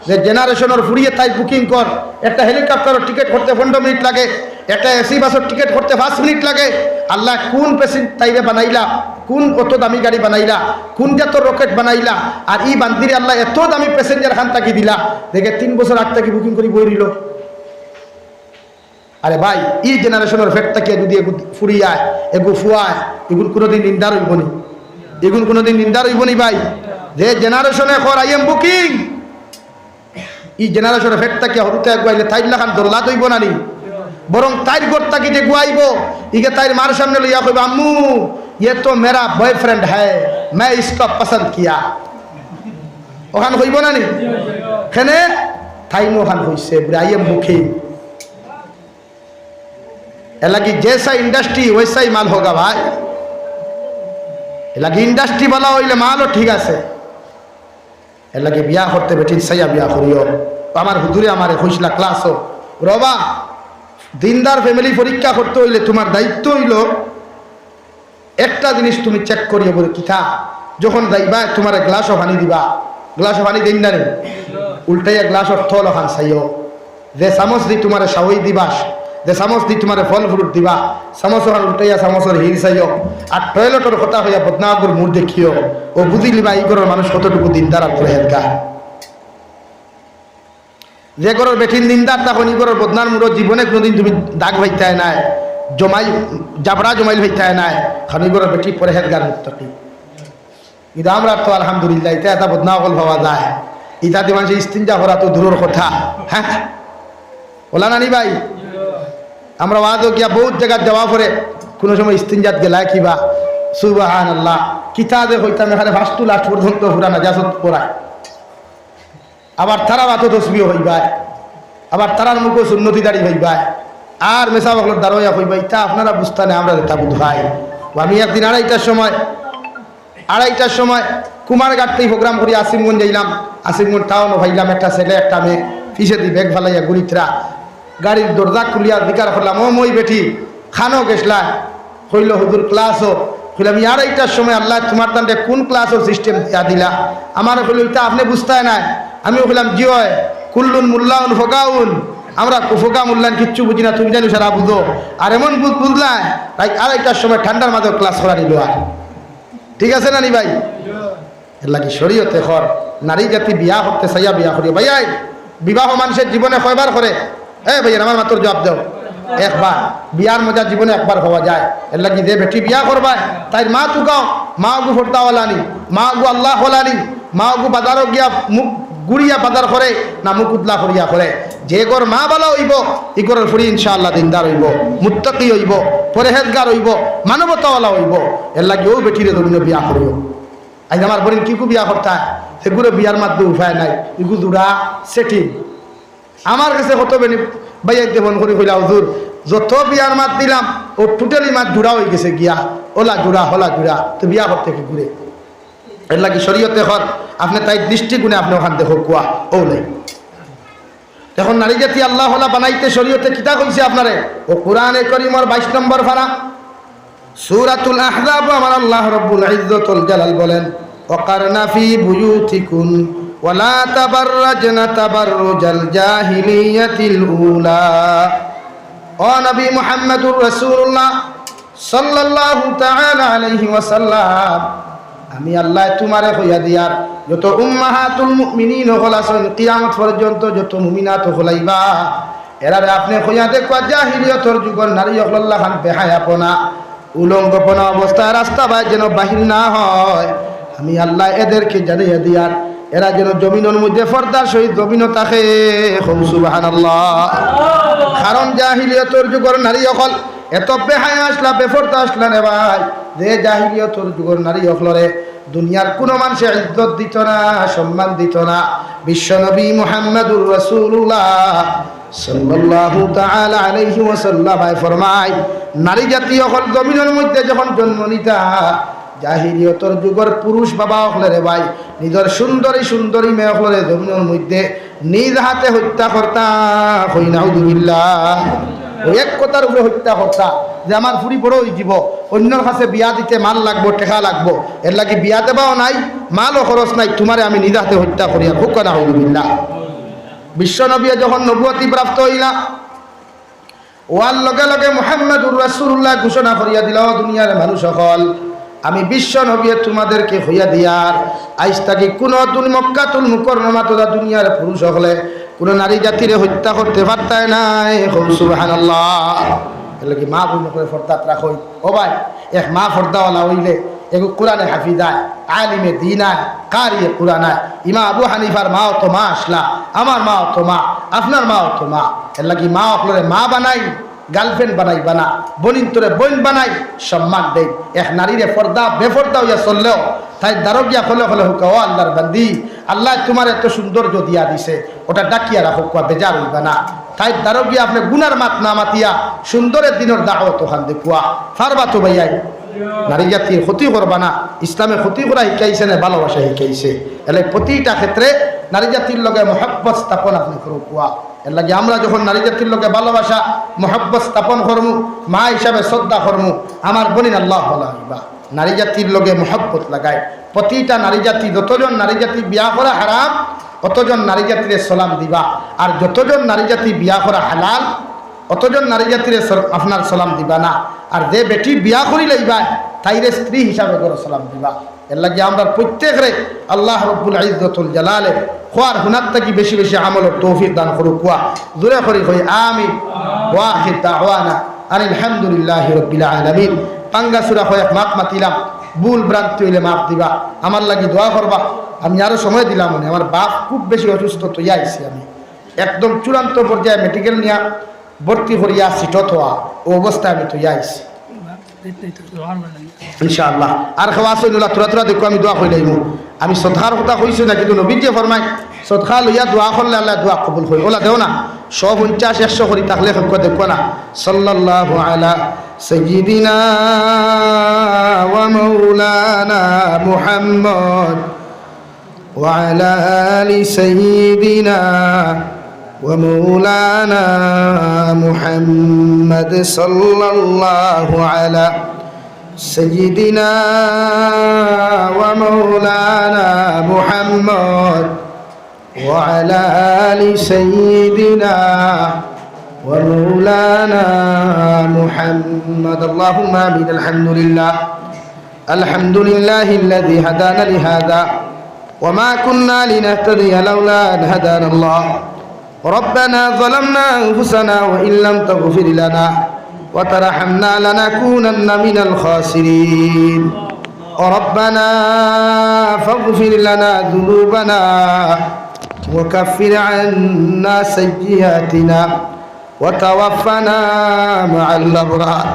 যে জেনারেশনের ফুরিয়ে তাই বুকিং কর। একটা হেলিকপ্টারের টিকিট করতে 15 মিনিট লাগে, একটা এসি বাসের টিকিট করতে 5 মিনিট লাগে। আল্লাহ কোন পেশেন্ট তাইরে বানাইলা, কোন অত দামি গাড়ি বানাইলা, কোন জাতর রকেট বানাইলা, আর ই বান্দিরে আল্লাহ এত দামি প্যাসেঞ্জার খান তাকি দিলা, দেখে 3 বছর আগ থেকে বুকিং করি বই রইল। আরে ভাই, ই জেনারেশনের ফেট তাকিয়া যদি এগু ফুরিয়ায়, এগু ফুয়ায়, এগুন কোনোদিন নিন্দার হইব নি? এগুন কোনোদিন নিন্দার হইব নি ভাই? যে জেনারেশনে কর আই এম বুকিং, ই জেনারেশনের ফেট তাকিয়া হরুতে গুয়াইলে তাইলা খান দরলা দইব না নি? বরং তাইর গোর তাকি যে গুয়াইব, ইগে তাইর মার সামনে লইয়া কইব, আম্মু ये तो मेरा बॉयफ्रेंड है, मैं इसको पसंद किया। ওখান হইব না নি? খেনে থাইনো ওখান হইছে আই এম বুকিং। এলাকি जैसा इंडस्ट्री वैसा ही माल होगा भाई। এলাকি ইন্ডাস্ট্রি বলা হইলে মালও ঠিক আছে। এলাকি বিয়া করতে বেটি সাইয়া বিয়া করিও। আমার হুজুরে আমারে হইসলা ক্লাসও রবা দিনদার ফ্যামিলি পরীক্ষা করতে হইলে তোমার দায়িত্ব হইল একটা জিনিস তুমি চেক করিয়ে বলে কিথা, যখন যাইবা তোমার গ্লাসও পানি দিবা, গ্লাসও পানি দিন না রে, উল্টাইয়া গ্লাসের থল ওখান চাইও। যে চামচ দি তোমার সাউই দিবাস, যে চামচ দি তোমার ফল ফ্রুট দিবা, চামচ ওখান উল্টাইয়া চামচের হির চাইও। আর টয়লেটের কথা হইয়া বদনাগর মুড় দেখিও। ও বুঝি লিবা এই ঘরের মানুষ কতটুকু দিনদার আর করে হেলকা। যে ঘরের বেঠিন দিনদার তখন ই ঘরের বদনার মুড়ো জীবনে কোনোদিন তুমি দাগ ভাইতায় নাই, জমাই জাবড়া জমাইল হইতায় নাই, খানি ঘরের বেটি পরে হেলগার মুক্তি। কিন্তু আমরা তো আলহামদুলিল্লাহ এটা এটা বদনাগল পাওয়া যায়। ইতাতে মানুষ ইস্তিনজা করা তো দূরের কথা। হ্যাঁ বলা নানি ভাই? আমরা ওয়াজও গিয়া বহুত জায়গায় যাওয়া পরে কোনো সময় ইস্তিনজাত গেলায় কিবা সুবহানাল্লাহ কিতাবে হইতাম এখানে ফার্স্ট টু লাস্ট পর্যন্ত পুরা নাজাসত পড়ায়। আবার তারা বাতো তসবিও হইবায়, আবার তারার মুখও সুন্নতি দাঁড়ি হইবায়। আর মেসা বকলোর দাঁড়াইয়া হইবা, ইটা আপনারা বুঝতে নেই, আমরা তা বুধ ভাই। আমি একদিন আড়াইটার সময় কুমারঘাটতেই প্রোগ্রাম করি আসিমগঞ্জ যাইলাম। আসিমগঞ্জ টাউন ভাইলাম, একটা ছেলে একটা মেয়ে পিছে দি ব্যাগ ফালাইয়া গুড়িতরা গাড়ির দরজা খুলিয়া বিকার করলাম, ও মই বেটি খানো গেছলা হইল হুজুর ক্লাসও হইলাম। আড়াইটার সময় আল্লাহ তোমার তান্ডে কোন ক্লাসও সিস্টেম দিয়া দিলা? আমার হইল ইটা আপনি বুঝতে নাই। আমিও বললাম জি হয়, কুল্লুন মুল্লাউন ফোকাউন, আমরা ফোকা মুল্লান কিচ্ছু বুঝি না, তুমি জানি সারা বুঝো। আর এমন বুঝলাই তাই আড়াইটার সময় ঠান্ডার মাঝে ক্লাস করা নিল। আর ঠিক আছে না নি ভাই? এর লাগি শরীয়তে খর নারী জাতি বিয়া করতে চাইয়া বিয়া করিও। ভাইয়াই বিবাহ মানুষের জীবনে কয়বার করে? ভাইয়া আমার মাত্র জবাব দেও। একবার। বিয়ার মজা জীবনে একবার হওয়া যায়। এর লাগি যে বেটি বিয়া করবা তাই মা তুকাও, মা গু ফোরতাওয়ালানি, মা গু আল্লাহ হলানি, মা গু বাজারও গিয়া মুখ গুড়িয়া বাজার করে না মুখ উতলা করিয়া করে। যে গর মা বালা হইব ই গরের ফুরি ইনশাআল্লাহ দিনদার হইব, মুত্তাকি হইব, পরেহেজগার হইব, মানবতাওয়ালা হইব। এর লাগি ও বেটিরে তুমি বিয়া করিও। আজ আমার বোন কি বিয়া করতে সেগুলো বিয়ার মাধ্যমে উপায় নাই, এগু জোড়া সেটিং। আমার কাছে কত বেনি ভাইয়াইতে ফোন করি কইলা হুজুর যত বিয়ার মাত দিলাম ও টোটালি মাত জোড়া হয়ে গেছে গিয়া, ওলা জোড়া হলা জোড়া, তো বিয়া করতে কি ঘুরে। এর লাগি শরীয়তে হর আপনি তাই দৃষ্টিগুণে আপনি ওখান দেখো কুয়া ও নাই। এখন নারী জাতি আল্লাহ হলা বানাইতে শরীয়তে কিতা কইছে আপনারে? ও কোরআনে কারীমের 22 নম্বর পারা সূরাতুল আহজাব আমার আল্লাহ রাব্বুল ইজ্জাতুল জালাল বলেন, ওয়াকারনা ফি বুয়ুতিকুন ওয়ালা তাবাররাজনা তাবাররুজাল জাহিলিয়াতিল উলা। ও নবী মুহাম্মদুর রাসূলুল্লাহ সাল্লাল্লাহু তাআলা আলাইহি ওয়াসাল্লাম, আমি আল্লাহ তোমারে কইয়া দিয়ার যত উম্মাহাতুল মুমিনিন হল আছেন কিয়ামত পর্যন্ত যত মুমিনাত হলাইবা এরারে আপনি কইয়া দেখবা জাহিলিয়তর যুগের নারী হল্লা খান বেহায়াপনা উলঙ্গপনা অবস্থায় রাস্তা বাই যেন বাহির না হয়। আমি আল্লাহ এদেরকে জানিয়ে দিয়ার এরা যেন জমিনের মধ্যে পর্দার সহিত জমিন থাকে। সুবহানাল্লাহ। কারণ জাহিলিয়তর যুগের নারী হল এত বেহায়া আসলা বেফরদা আসলা রে ভাই, যে জাহিলিয়তর যুগের নারী হলরে দুনিয়ার কোনো মানুষে ইজ্জত দিত না, সম্মান দিত না। বিশ্বনবী মুহাম্মদুর রাসূলুল্লাহ সাল্লাল্লাহু তাআলা আলাইহি ওয়াসাল্লাম ফরমায়, নারী জাতীয় হল জমিনের মধ্যে যখন জন্ম নিতা জাহিলিয়তর যুগের পুরুষ বাবা হলে রে ভাই নিজের সুন্দরী সুন্দরী মেয়ে হলে জমিনের মধ্যে নিজ হাতে হত্যা করতা। হই নাউযুবিল্লাহ। ওই এক কথার উপরে হত্যা করতা যে আমার ফুরি বড় হয়ে যাব, অন্যর কাছে বিয়া দিতে মাল লাগবো, টেকা লাগবো, এর লাগি বিয়া দেবাও নাই, মালও খরচ নাই, তোমারে আমি নিজে হাতে হত্যা করি আর হুক না হইবিল্লা। বিশ্ব নবী যখন নবুয়তি প্রাপ্ত হইলা, ওয়ার লগে লগে মুহাম্মদুর রাসূলুল্লাহ ঘোষণা করিয়া দিল, দুনিয়ার মানুষ সকল, আমি বিশ্ব নবী তোমাদেরকে হইয়া দিয়ার আইজ থাকি কোন মক্কাতুল মুকাররমা তোরা দুনিয়ার পুরুষ সকলে কোন নারী জাতিরে হত্যা করতে পারতায় নাই। সুবহানাল্লাহ। এর লাগি মা বোন করে ফর্দাত রাখই। ও ভাই, এক মা ফর্দাওয়ালা হইলে এগো কোরআনে হাফিজায়, আলিমে দিনায়, কারিয়ে কোরআনায়। ইমাম আবু হানিফার মাও তো মা আসলা, আমার মাও তো মা, আপনার মাও তো মা। এর লাগি মা আপনারে মা বানাই, গার্লফ্রেন্ড বানাই বানা, বোনিন তোরে বোন বানাই, সম্মান দেই। এক নারীরে ফর্দা বেফর্দা হইয়া চললেও তাই দারোগিয়া হলে হলে হুক, ও আল্লাহর বান্দি, আল্লাহ তোমার এত সৌন্দর্য দিয়া দিছে, ওটা ডাকিয়া রাখো, বেজার হইবা না। তাই দারোগিয়া আপনি গুনার মাত না মাতিয়া সুন্দরের দিনের দাওয়াত ওখান দেখুয়া ফারবা তো ভাইয়াই। নারী জাতির ক্ষতি করবা না, ইসলামে ক্ষতি করা শিখাইছে না ভালোবাসা শিখাইছে। এলে প্রতিটা ক্ষেত্রে নারী জাতির লগে মহব্বত স্থাপন আপনি করুয়া। এর লাগে আমরা যখন নারী জাতির লগে ভালোবাসা মহব্বত স্থাপন করমু, মা হিসাবে শ্রদ্ধা করমু, আমার বোনিন আল্লাহ হইবা। নারী জাতির লগে মহব্বত লাগায়। প্রতিটা নারী জাতি, যতজন নারী জাতি বিয়া করা হারাম, অতজন নারী জাতিরে সালাম দিবা। আর যতজন নারী জাতি বিয়া করা হালাল, অতজন নারী জাতিরে আপনার সালাম দিবা না। আর যে বেটি বিয়া করি লাইবা তাইরে স্ত্রী হিসাবে করে সালাম দিবা। এর লাগে আমরা প্রত্যেকরে আল্লাহ রব্বুল ইজ্জতুল জালালে খোয়ার হুনার থাকি বেশি বেশি আমলের তৌফিক দান করুক। কুয়া জোরে করি কই আমিন। ওয়াহিদ দাওয়ানা আনিল হামদুলিল্লাহি রাব্বিল আলামিন। পাঙ্গা সূরা কয়েক মাপ মাতিলাম, ভুল ভ্রান্তি হইলে মাপ দিবা, আমার লাগি দোয়া করবা। আমি আরো সময় দিলাম, মনে আমার বাপ খুব বেশি অসুস্থ, তো আইছি আমি একদম চূড়ান্ত পর্যায়ে মেডিকেল নিয়ে ভর্তি করিয়া সিটত হওয়া ও অবস্থায় আমি তো আইছি ইনশাআল্লাহ। আর খাওয়া আসইনুল্লাহ তোরা তোরা দেখো, আমি দোয়া করি লাইব। আমি শ্রদ্ধার কথা কইছি না, কিন্তু নবীর যে ফরমাই শ্রদ্ধা লইয়া দোয়া করলে আল্লাহ দোয়া কবুল হয়। ওলা দেও না 150-100 করি থাকলে দেখো না। সাল্লাল্লাহু আলা সাইয়্যিদিনা ওয়া মাওলানা মুহাম্মদ ওয়া আলা আলি সাইয়্যিদিনা ওয়া মাওলানা মুহাম্মদ সাল্লাল্লাহু আলা সাইয়্যিদিনা ওয়া মাওলানা মুহাম্মদ ওয়া আলা আলি সাইয়্যিদিনা ومولانا محمد اللهم آمين. الحمد لله الذي هدانا لهذا وما كنا لنهتدي لولا أن هدانا الله. ربنا ظلمنا أنفسنا وإن لم تغفر لنا وترحمنا لنكونن من الخاسرين. ربنا فاغفر لنا ذنوبنا وكفر عنا سيئاتنا وتوفنا مع الأبرار.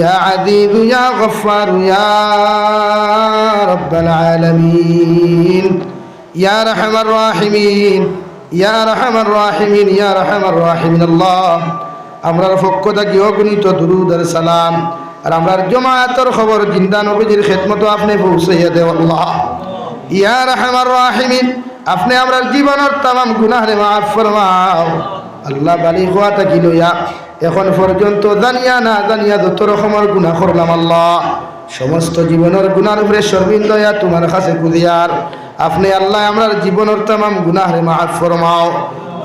يا عزيز يا غفار يا رب العالمين يا أرحم الراحمين يا أرحم الراحمين يا أرحم الراحمين. الله আমরার পক্ষ থেকে অগণিত দুরূদ আর সালাম আর আমরার জামাতের খবর জিন্দা নবীজির খিদমত আপনি পৌঁছাইয়া দেও আল্লাহ। ইয়া আরহামার রাহিমিন, আপনি আমরার জীবনের तमाम গুনাহরে মাফ ফরমাও আল্লাহ। বালি হওয়া থাকি লইয়া এখন পর্যন্ত জানিয়া না জানিয়া যত রকমের গুনাহ করলাম আল্লাহ, সমস্ত জীবনের গুনার উপরে শর্মিন্দয়া তোমার কাছে কুদিয়ার আপনি আল্লাহ আমরার জীবনের तमाम গুনাহরে মাফ ফরমাও।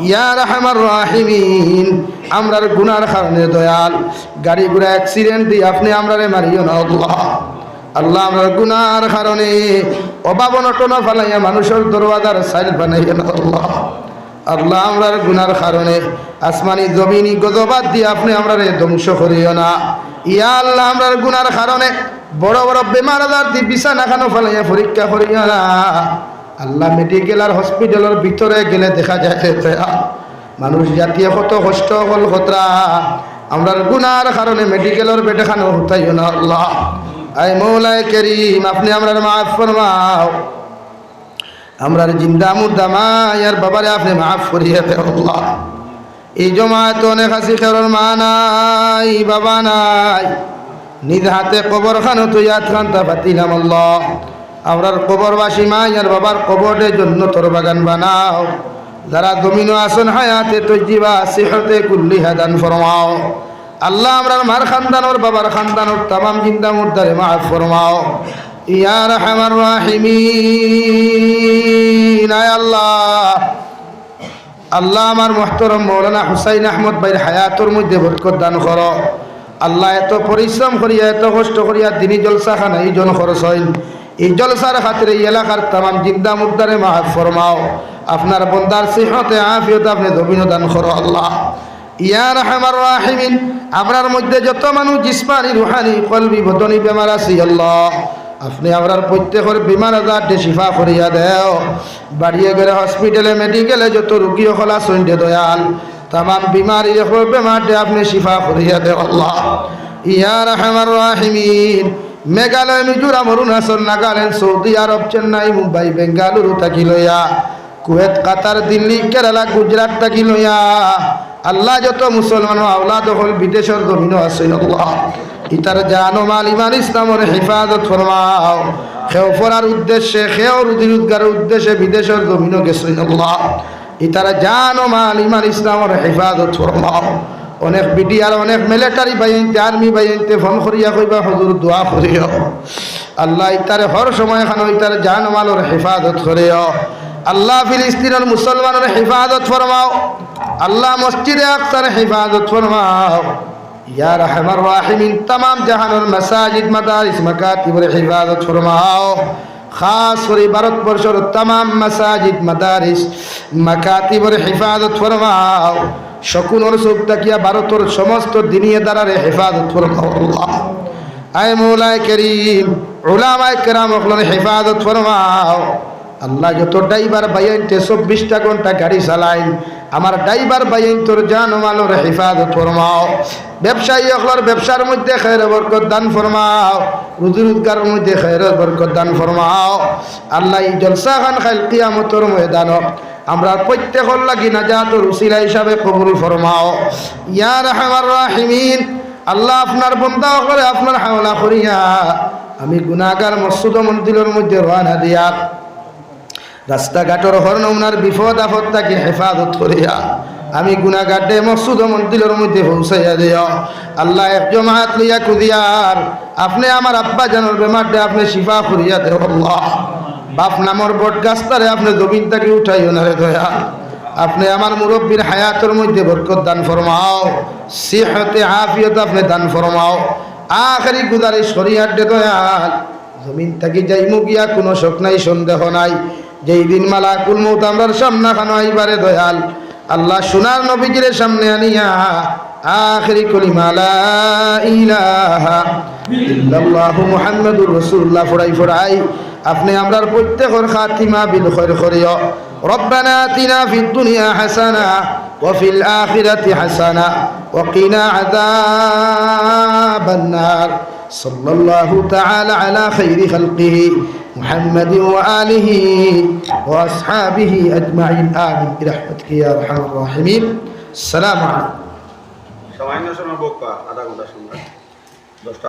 ইয়া আরহামার রাহিমিন, আমরার গুনার কারণে দয়াল গাড়ি ঘোড়া অ্যাক্সিডেন্ট দিয়ে আপনি আমরারে মারিও না আল্লাহ। আল্লাহ আমরার গুনার কারণে অভাব অনটন ফালাইয়া মানুষের দরওয়াজার সাইল বানাইয়া না আল্লাহ। আল্লাহ আমরার গুনার কারণে আসমানি জমিনি গজবাদ দিয়ে আপনি আমরারে ধ্বংস করিও না। ইয়া আল্লাহ আমরার গুনার কারণে বড় বড় বেমার আজার দিয়ে বিছানা খানো ফালাইয়া পরীক্ষা করিও না আল্লাহ। মেডিকেল আর হসপিটালের ভিতরে গেলে দেখা যায় মানুষ জাতীয় কত কষ্ট হল খতরা, আমরার গুনার কারণে মেডিকেলের বেডে খানো হতাইও না আল্লাহ। আয় মৌলায় করিম, আপনি আমরার মাফ ফরমাও। আমরার জিন্দা মুর্দা মায়ার বাবারে আপনি মাফ করিয়ে দেন আল্লাহ। এই জমায়েত অনেক হাসি খেরর মা নাই বাবা নাই, নিজ হাতে কবর খানো তুই আত খান্তা পাতিলাম আল্লাহ। আমরার কবরবাসী মায়ার বাবার কবরের জন্য তোর বাগান বানাও। যারা জমিনও আসন হায়াতে তৈজিবা সিহতে কুল্লিহা দান ফরমাও। আল্লাহ আমরার মার খানদানোর বাবার খানদানোর তামাম জিন্দা মুর্দারে মাফ ফরমাও ইয়া রাহমার রাহিমিন। আয় আল্লাহ, আল্লাহ আমার মুহতারাম মাওলানা হুসাইন আহমদ ভাইয়ের হায়াতের মধ্যে বরকত দান করো। আল্লাহ এত পরিশ্রম করিয়া এত কষ্ট করিয়া তিনি জলসাখানা এই জন খরচ হইল, এই জলসার খাতিরে এই এলাকার তামাম জিন্দা মুর্দারে মাফ ফরমাও। আপনার বন্দার সিহতে আফিয়ত আপনি জমিন দান করো আল্লাহ ইয়া রাহমার রাহিমিন। আমরার মধ্যে যত মানুষ জিসমানি রুহানি কলবি বদনি বেমার আছে আল্লাহ, আপনি আমরার প্রত্যেকের বিমার আজারকে শিফা করিয়া দেও। বাড়িয়ে গেলে হসপিটালে মেডিকেলে যত রুগী হল আসুন দে দয়াল, তামাম বিমারি বেমারকে আপনি শিফা করিয়া দেও আল্লাহ ইয়া রাহমার রাহিমিন। মেঘালয়, মিজোরাম, অরুণাচল, নাগাল্যান্ড, সৌদি আরব, চেন্নাই, মুম্বাই, বেঙ্গালুরু থাকি লইয়া কুয়েত, কাতার, দিল্লি, কেরালা, গুজরাট থাকি লইয়া আল্লাহ যত মুসলমান আওলাদ হল বিদেশের জমিন আছে আল্লাহ, ইতার জান ও মাল ইমান ইসলামের হেফাজত ফরমাও। খেও পড়ার উদ্দেশ্যে, খেও রুজি রোজগারের উদ্দেশ্যে বিদেশের জমিন গেছে আল্লাহ, ইতার জান ও মাল ইমান ইসলামের হেফাজত ফরমাও। অনেক বিডিআর, অনেক মিলিটারি বাহিনীতে, আর্মি বাহিনীতে ফোন করিয়া কইবা হুজুর দোয়া করিও আল্লাহ, ইতারে হর সময় খানো ইতার জান ও মালের হেফাজত করিও আল্লাহ। ফিলিস্তিনের মুসলমানের হেফাজত ফরমাও আল্লাহ, মসজিদে আকসার হেফাজত ফরমাও ইয়া রাহমার রাহিমিন। तमाम জাহানের মাসাজিদ, মাদারিস, মাকাতিবের হেফাজত ফরমাও। খাস করে ভারতবর্ষের तमाम মাসাজিদ, মাদারিস, মাকাতিবের হেফাজত ফরমাও। শকুনের চোখ তাকিয়া ভারতের সমস্ত দিনী দ্বারারে হেফাজত ফরমাও আল্লাহ। আয় মৌলায়ে করিম, উলামায়ে কেরাম ওগুলোর হেফাজত ফরমাও আল্লাহ। যত ড্রাইভার বাইনতে 24টা ঘন্টা গাড়ি চালাইন, আমার ড্রাইভার বাইন তোর জান ও মালের হেফাজত ফরমাও। ব্যবসায়ী ওগুলোর ব্যবসার মধ্যে খায়র বরকত দান ফরমাও, রুজি রোজগারের মধ্যে খায়র বরকত দান ফরমাও আল্লাহ। এই জলসা খান খাইল কিয়ামতের ময়দানত আমরা প্রত্যেকের লাগি নাজাতের উসিলা হিসাবে কবুল ফরমাও ইয়া রাহমার রাহিমিন। আল্লাহ আপনার বান্দা করে আপনার হাওলা করিয়া আমি গুনাহগার মসজিদ ও মন্দিরের মধ্যে রওনা দিয়া রাস্তাঘাটের হর নমুনার বিপদ আপদ তাকে হেফাজত করিয়া আমি গুনাহগারে মসজিদ ও মন্দিরের মধ্যে পৌঁছাইয়া দিও আল্লাহ। এক জমাত লইয়া কুদিয়ার আপনি আমার আব্বা জানোর বেমারটা আপনি শিফা করিয়া দেও আল্লাহ। বাপ নামর বট গাছটারে আপনি জমিন থেকে উঠাইও না রে দয়া। আপনি আমার মুরব্বীর হায়াতের মধ্যে বরকত দান ফরমাও, সিহতে আফিয়ত আপনি দান ফরমাও। আখেরি গুজারি শরীয়ত দে দয়াল, জমিন থেকে যাইমু গিয়া কোনো শোক নাই, সন্দেহ নাই। যেই দিন মালাকুল মউত আমরার সামনে খানো আইবারে দয়াল আল্লাহ, সোনার নবীজির সামনে আনিয়া আখেরি কলিমা লা ইলাহা ইল্লাল্লাহু মুহাম্মাদুর রাসূলুল্লাহ ফরাই আপনি আমরার প্রত্যেকের খাতিমা বিল খৈর করিও। রব্বানা আতিনা ফিদ দুনিয়া হাসানা ওয়া ফিল আখিরাতি হাসানা ওয়া কিনা আযাবান নার। সাল্লাল্লাহু তাআলা আলা খাইরি খালকিহি মুহাম্মাদিন ওয়া আলিহি ওয়া আসহাবিহি আজমাইন আমিন বিরহমাতিকা ইয়া আরহামার রাহিমিন। আসসালামু আলাইকুম। সামান্য সময় বোকা, আধা ঘন্টা সময়।